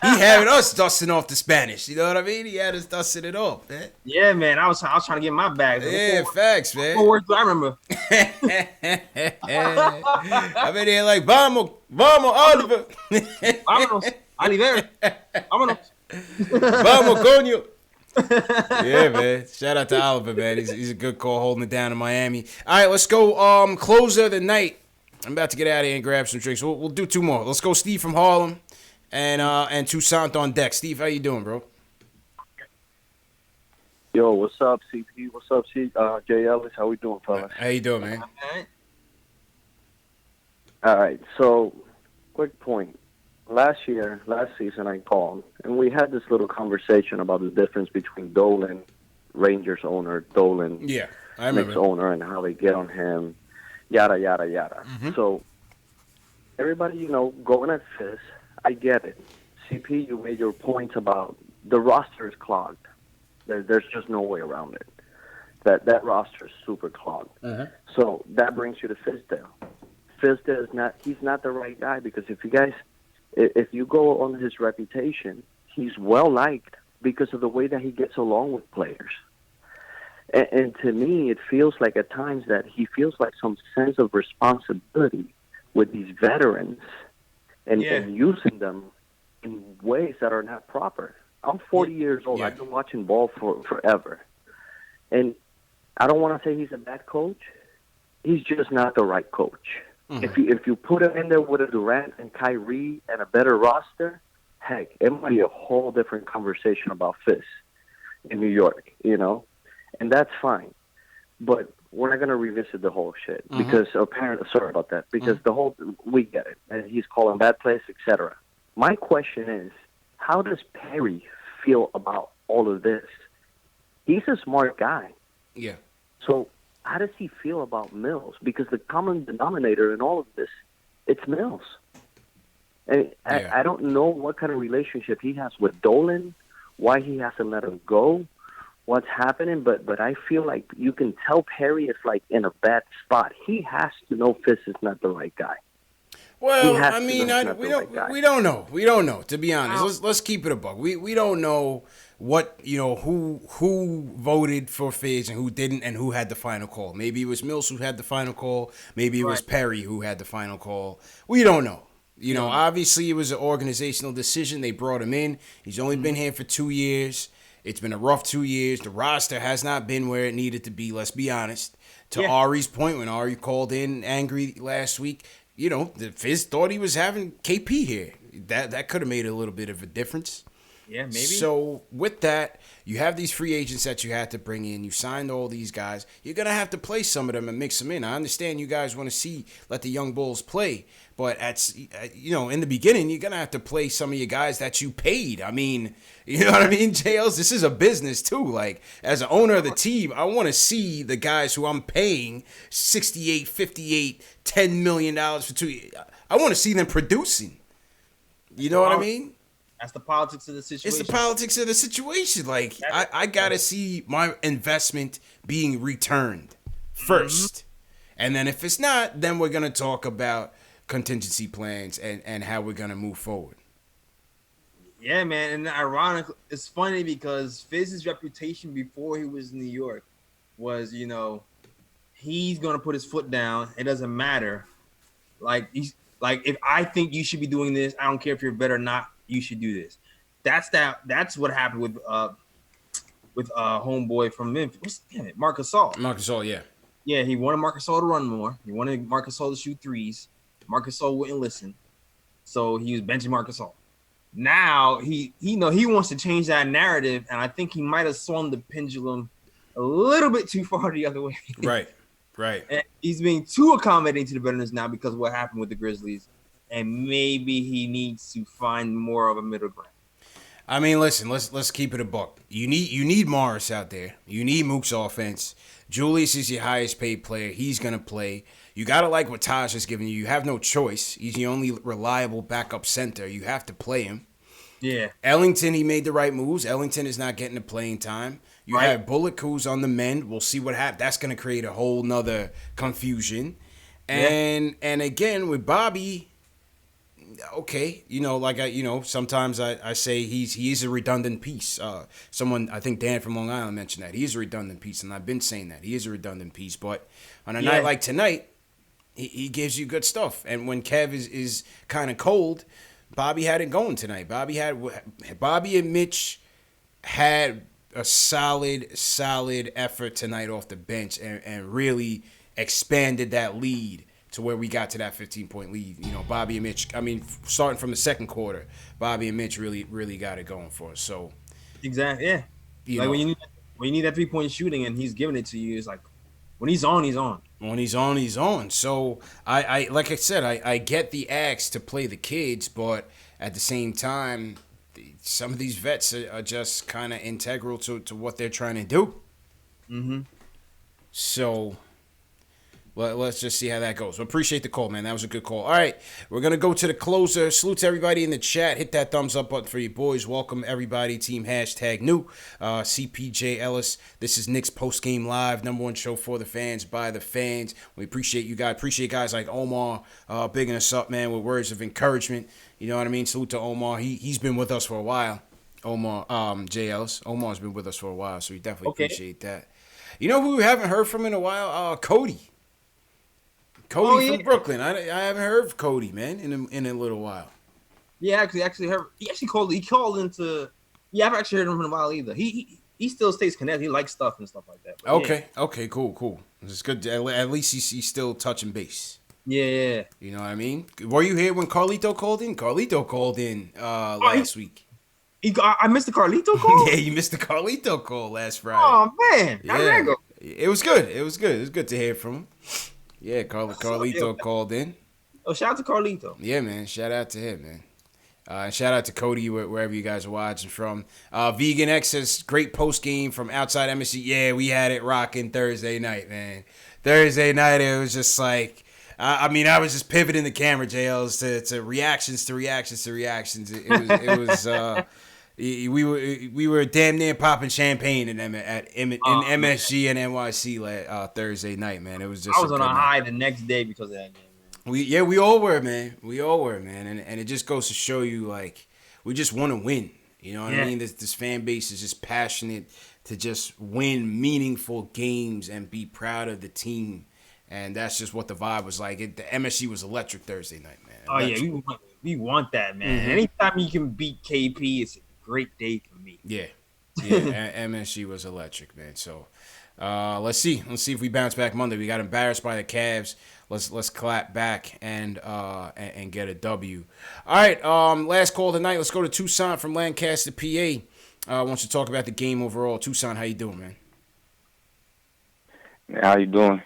having us dusting off the Spanish. You know what I mean? He had us dusting it off, man. Yeah, man. I was trying to get my bag. Yeah, facts, man. What words do I remember? I've been here like vamos, Oliver. Vámonos, Oliver. Vámonos. Vamos, coño. Yeah, man. Shout out to Oliver, man. He's a good call holding it down in Miami. All right, let's go. Closer of the night. I'm about to get out of here and grab some drinks. We'll do two more. Let's go, Steve from Harlem, and Toussaint on deck. Steve, how you doing, bro? Yo, what's up, CP? What's up, Jay Ellis? How we doing, fellas? How you doing, man? All right. So, quick point. Last season, I called, and we had this little conversation about the difference between Dolan, Rangers owner, Dolan, yeah, I remember. Knicks owner, and how they get on him, yada, yada, yada. So, everybody, going at Fizz, I get it. CP, you made your points about the roster is clogged. There's just no way around it. That roster is super clogged. So, that brings you to Fizdale. Fizdale he's not the right guy, because if you go on his reputation, he's well liked because of the way that he gets along with players. And to me, it feels like at times that he feels like some sense of responsibility with these veterans and using them in ways that are not proper. I'm 40 years old. I've been watching ball for forever. And I don't want to say he's a bad coach. He's just not the right coach. If you put him in there with a Durant and Kyrie and a better roster, heck, it might be a whole different conversation about Fizz in New York, and that's fine. But we're not going to revisit the whole shit because apparently, sorry about that, because the whole, we get it, and he's calling bad plays, etc. My question is, how does Perry feel about all of this? He's a smart guy. Yeah. So how does he feel about Mills? Because the common denominator in all of this, it's Mills. And I don't know what kind of relationship he has with Dolan, why he hasn't let him go, what's happening, but I feel like you can tell Perry is like in a bad spot. He has to know Fizz is not the right guy. Well, I mean, we don't know. We don't know, to be honest. Let's keep it a buck. We don't know what, who voted for Fizz and who didn't and who had the final call. Maybe it was Mills who had the final call. Maybe it was Perry who had the final call. We don't know. Obviously it was an organizational decision. They brought him in. He's only been here for 2 years. It's been a rough 2 years. The roster has not been where it needed to be, let's be honest. To Ari's point, when Ari called in angry last week, the Fizz thought he was having KP here. That could have made a little bit of a difference. Yeah, maybe. So with that, you have these free agents that you had to bring in. You signed all these guys. You're going to have to play some of them and mix them in. I understand you guys want to let the young bulls play. But in the beginning, you're going to have to play some of your guys that you paid. I mean, you know what I mean, JLs? This is a business too. Like, as an owner of the team, I want to see the guys who I'm paying $68, $58, $10 million for 2 years. I want to see them producing. You know what I mean? That's the politics of the situation. It's the politics of the situation. Like, I got to see my investment being returned first. And then if it's not, then we're going to talk about contingency plans and how we're going to move forward. Yeah, man. And ironically, it's funny because Fizz's reputation before he was in New York was, he's going to put his foot down. It doesn't matter. Like, if I think you should be doing this, I don't care if you're better or not, you should do this. That's what happened with homeboy from Memphis. Damn it, Marc Gasol. Marc Gasol, yeah. Yeah, he wanted Marc Gasol to run more. He wanted Marc Gasol to shoot threes. Marc Gasol wouldn't listen. so he was benching Marc Gasol. Now he wants to change that narrative, and I think he might have swung the pendulum a little bit too far the other way. Right. And he's being too accommodating to the veterans now because of what happened with the Grizzlies, and maybe he needs to find more of a middle ground. I mean, listen, let's keep it a buck. You need Morris out there. You need Mook's offense. Julius is your highest paid player. He's gonna play. You gotta like what Taj is giving you. You have no choice. He's the only reliable backup center. You have to play him. Yeah. Ellington, he made the right moves. Ellington is not getting the playing time. You have Bullock, who's on the mend. We'll see what happens. That's gonna create a whole nother confusion. And again with Bobby. Okay, sometimes I say he's a redundant piece. Someone, I think Dan from Long Island mentioned that. He's a redundant piece, and I've been saying that. He is a redundant piece, but on a night like tonight, he gives you good stuff. And when Kev is kind of cold, Bobby had it going tonight. Bobby and Mitch had a solid effort tonight off the bench and really expanded that lead to where we got to that 15-point lead. Bobby and Mitch, starting from the second quarter, Bobby and Mitch really got it going for us. So exactly, yeah. When you need that 3-point shooting and he's giving it to you, it's like when he's on, he's on. When he's on, he's on. So I like I said, I get the axe to play the kids, but at the same time, some of these vets are just kind of integral to what they're trying to do. Mm-hmm. So let's just see how that goes. Appreciate the call, man. That was a good call. All right, we're going to go to the closer. Salute to everybody in the chat. Hit that thumbs up button for you boys. Welcome, everybody. Team #new. CPJ Ellis. This is Knicks Postgame Live, #1 show for the fans, by the fans. We appreciate you guys. Appreciate guys like Omar bigging us up, man, with words of encouragement. You know what I mean? Salute to Omar. He's been with us for a while. Omar, J. Ellis. Omar's been with us for a while, so we definitely appreciate that. You know who we haven't heard from in a while? Cody. Cody from Brooklyn. I haven't heard of Cody, man, in a little while. Yeah, actually heard. He called into. Yeah, I've actually heard him in a while either. He still stays connected. He likes stuff and stuff like that. But Okay, cool. It's good. At least he's still touching base. Yeah. You know what I mean? Were you here when Carlito called in? Carlito called in last week. I missed the Carlito call? Yeah, you missed the Carlito call last Friday. Oh, man. How did that go? It was good. It was good to hear from him. Yeah, Carlito called in. Oh, shout out to Carlito. Yeah, man. Shout out to him, man. And shout out to Cody, wherever you guys are watching from. Vegan X says, great post game from outside MSC. Yeah, we had it rocking Thursday night, man. Thursday night, it was just like, I was just pivoting the camera, JLs, to reactions. It was we were damn near popping champagne in MSG and NYC Thursday night, man. It was just. I was on a high the next day because of that game, man. We all were, man. And it just goes to show you, like, we just want to win. You know what I mean? This fan base is just passionate to just win meaningful games and be proud of the team. And that's just what the vibe was like. The MSG was electric Thursday night, man. Electric. Oh, yeah, we want that, man. Mm-hmm. Anytime you can beat KP, it's a great day for me. Yeah. MSG was electric, man. So let's see if we bounce back Monday. We got embarrassed by the Cavs. Let's clap back and get a W. All right, last call tonight. Let's go to Tucson from Lancaster, PA. I want you to talk about the game overall. Tucson, how you doing, man? How you doing?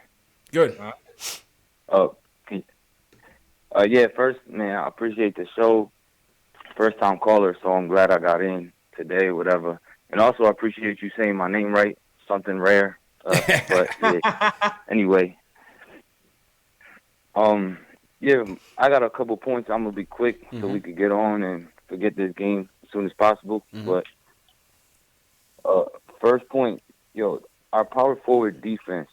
Good. Yeah, first, man, I appreciate the show. First time caller, so I'm glad I got in today, whatever. And also, I appreciate you saying my name right. Something rare. But yeah. Anyway. Yeah, I got a couple points. I'm gonna be quick so we can get on and forget this game as soon as possible. But first point, our power forward defense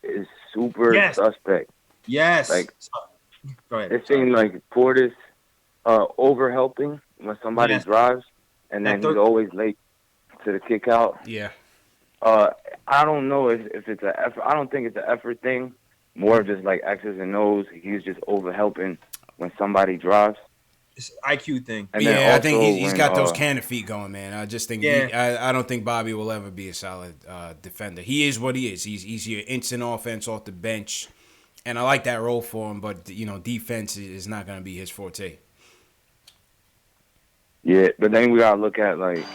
is super suspect. Yes. Like, go ahead. It seemed like Portis over helping when somebody drives, and then he's always late to the kick out. Yeah. I don't know if it's an effort. I don't think it's an effort thing. More of just like X's and O's. He's just over helping when somebody drives. It's an IQ thing. And yeah, I think he's got those cannon feet going, man. I just think I don't think Bobby will ever be a solid defender. He is what he is. He's your instant offense off the bench, and I like that role for him. But defense is not going to be his forte. Yeah, but then we gotta look at like,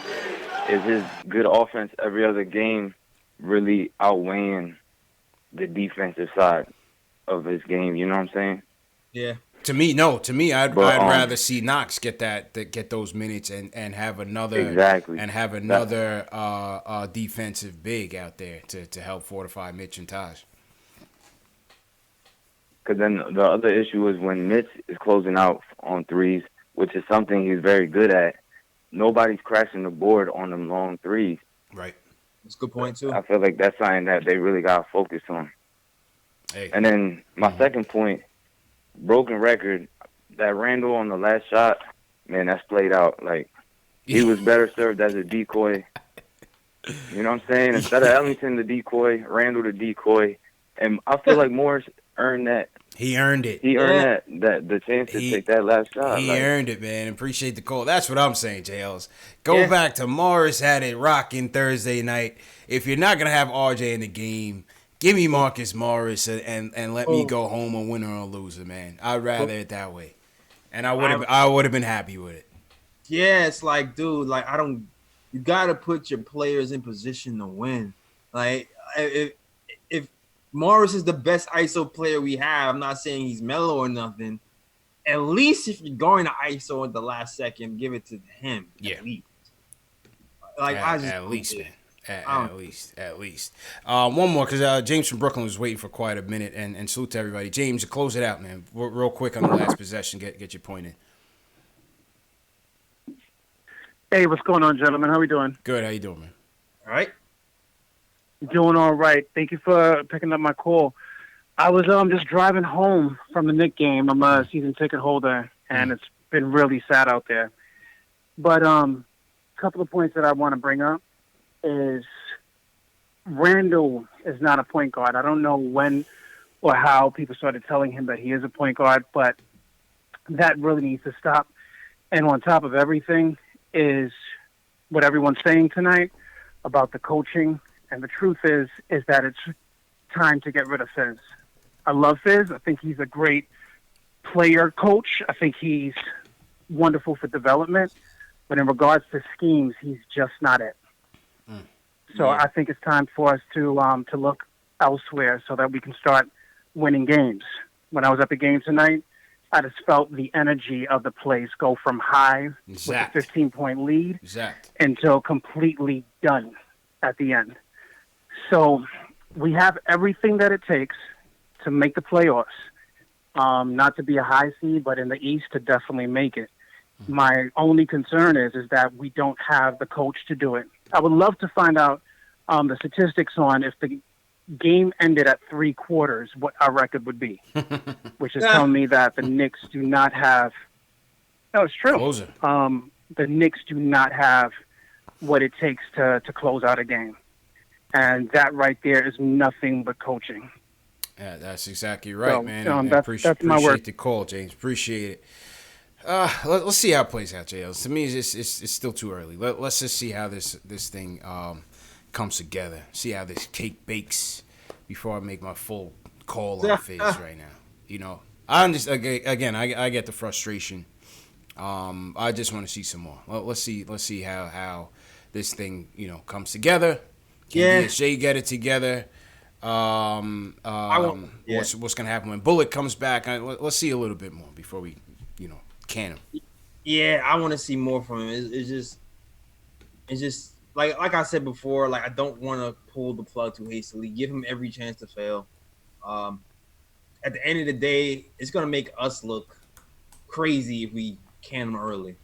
is his good offense every other game really outweighing the defensive side of his game? You know what I'm saying? Yeah. To me, no. To me, I'd But, rather see Knox get those minutes and have another Exactly. defensive big out there to help fortify Mitch and Taj. Because then the other issue is when Mitch is closing out on threes, which is something he's very good at. Nobody's crashing the board on them long threes. Right. That's a good point too. I feel like that's something that they really got to focus on. Hey. And then my second point, broken record, that Randle on the last shot, man, that's played out. Like, he was better served as a decoy. You know what I'm saying? Instead of Ellington the decoy, Randle the decoy. And I feel like Morris earned that. He earned it. He earned that the chance to take that last shot. He like, earned it, man. Appreciate the call. That's what I'm saying, JLs. Go back to Morris had it rocking Thursday night. If you're not going to have RJ in the game, give me Marcus Morris and let me go home a winner or a loser, man. I'd rather it that way. And I would have been happy with it. Yeah, it's like, dude, like you gotta put your players in position to win. Like if Morris is the best ISO player we have, I'm not saying he's Melo or nothing. At least if you're going to ISO at the last second, give it to him. Yeah. At least. Like At least, man. At least. One more, because James from Brooklyn was waiting for quite a minute, and salute to everybody. James, to close it out, man. Real quick on the last possession. Get your point in. Hey, what's going on, gentlemen? How we doing? Good. How you doing, man? All right. Doing all right. Thank you for picking up my call. I was just driving home from the Knicks game. I'm a season ticket holder, and it's been really sad out there. But a couple of points that I want to bring up is Randle is not a point guard. I don't know when or how people started telling him that he is a point guard, but that really needs to stop. And on top of everything is what everyone's saying tonight about the coaching. And the truth is that it's time to get rid of Fizz. I love Fizz. I think he's a great player coach. I think he's wonderful for development. But in regards to schemes, he's just not it. So I think it's time for us to look elsewhere so that we can start winning games. When I was at the game tonight, I just felt the energy of the place go from high with a 15-point lead until completely done at the end. So we have everything that it takes to make the playoffs. Not to be a high seed, but in the East to definitely make it. My only concern is that we don't have the coach to do it. I would love to find out the statistics on if the game ended at 3 quarters, what our record would be, which is telling me that the Knicks do not have. No, it's true. Closer. The Knicks do not have what it takes to close out a game, and that right there is nothing but coaching. Yeah, that's exactly right, man. That's my word. Appreciate the call, James. Appreciate it. Let's see how it plays out, JL. To me, it's still too early. Let's just see how this thing comes together. See how this cake bakes before I make my full call on Fizz right now. You know, I understand. Again, I get the frustration. I just want to see some more. Let's see how this thing comes together. Can DSJ get it together? What's gonna happen when Bullock comes back? Let's see a little bit more before we can him. Yeah, I want to see more from him. It's just like I said before. Like, I don't want to pull the plug too hastily. Give him every chance to fail. At the end of the day, it's gonna make us look crazy if we can him early,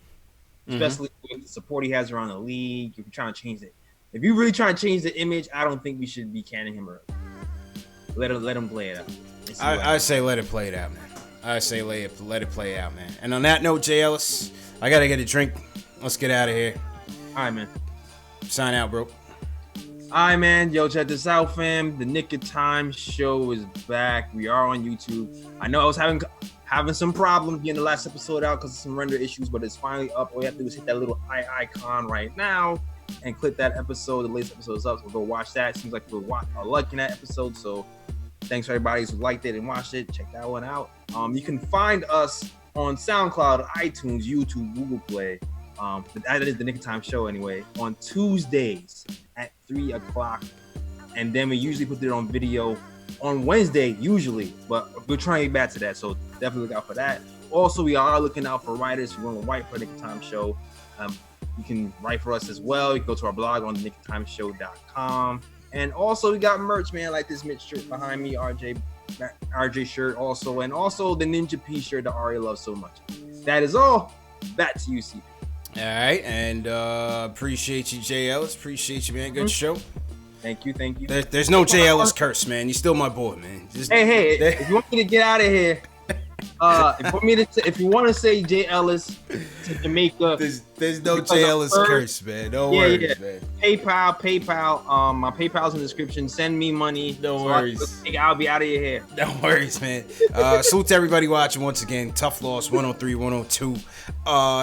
especially with the support he has around the league. If you're trying to change it, if you really trying to change the image, I don't think we should be canning him early. Let him play it out. I say let it play it out, man. I say let it play out, man. And on that note, Jay Ellis, I gotta get a drink. Let's get out of here. All right, man. Sign out, bro. All right, man. Yo, check this out, fam. The Nick of Time show is back. We are on YouTube. I know I was having some problems getting the last episode out because of some render issues, but it's finally up. All you have to do is hit that little icon right now and click that episode. The latest episode is up, so go watch that. Seems like we're liking that episode, so thanks for everybody who liked it and watched it. Check that one out. You can find us on SoundCloud, iTunes, YouTube, Google Play. That is the Nick of Time show anyway. On Tuesdays at 3 o'clock, and then we usually put it on video on Wednesday usually, but we're trying to get back to that. So definitely look out for that. Also, we are looking out for writers who want to write for the Nick of Time show. You can write for us as well. You can go to our blog on nickoftimeshow.com. And also, we got merch, man, like this Mitch shirt behind me, RJ shirt also, and also the Ninja P shirt that Ari loves so much. That is all. Back to you, CP. All right, and appreciate you, Jay Ellis. Appreciate you, man. Good show. Thank you. There's no Jay Ellis curse, man. You're still my boy, man. Hey, if you want me to get out of here, if you want to say Jay Ellis to Jamaica, there's no Jay Ellis curse, man. No worries, man. PayPal. My PayPal's in the description. Send me money. No worries. I'll be out of your hair. No worries, man. Salute to everybody watching once again. Tough Loss 103, 102.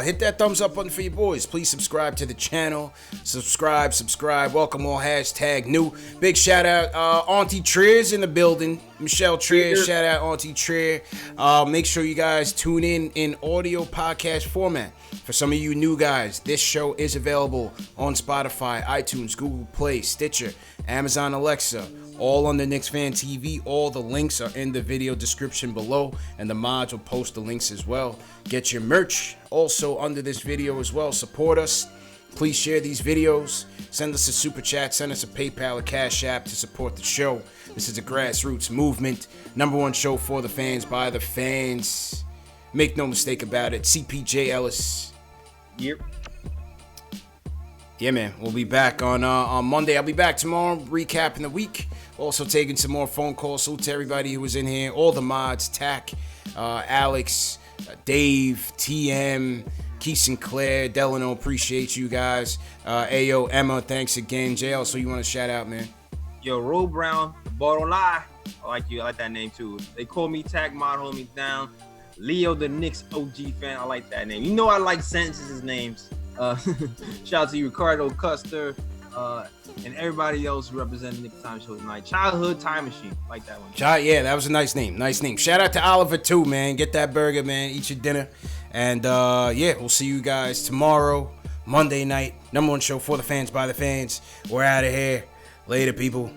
Hit that thumbs up button for your boys. Please subscribe to the channel. Subscribe. Welcome all. #new. Big shout out Auntie Trier's in the building. Michelle Trier. Shout out Auntie Trier. Make sure you guys tune in audio podcast format. For some of you new guys, this show is available on Spotify, iTunes, Google Play, Stitcher, Amazon Alexa, all on the Knicks Fan TV. All the links are in the video description below, and the mods will post the links as well. Get your merch also under this video as well. Support us. Please share these videos. Send us a super chat. Send us a PayPal or Cash App to support the show. This is a grassroots movement. #1 show for the fans, by the fans. Make no mistake about it. CPJ Ellis. Yep. Yeah, man. We'll be back on Monday. I'll be back tomorrow, recapping the week. Also taking some more phone calls. Salute to everybody who was in here. All the mods. Tack, Alex, Dave, TM, Keith Sinclair, Delano. Appreciate you guys. Ayo, Emma, thanks again. JL, so you want to shout out, man? Yo, Roll Brown, Bottle Lie. I like you. I like that name too. They call me Tag Mod, hold me down. Leo, the Knicks OG fan. I like that name. You know I like sentences names. Shout out to you, Ricardo Custer, and everybody else who represented the Nick of Time show tonight. Childhood Time Machine. I like that one. Yeah, that was a nice name. Shout out to Oliver too, man. Get that burger, man. Eat your dinner. And we'll see you guys tomorrow, Monday night. #1 show for the fans, by the fans. We're out of here. Later, people.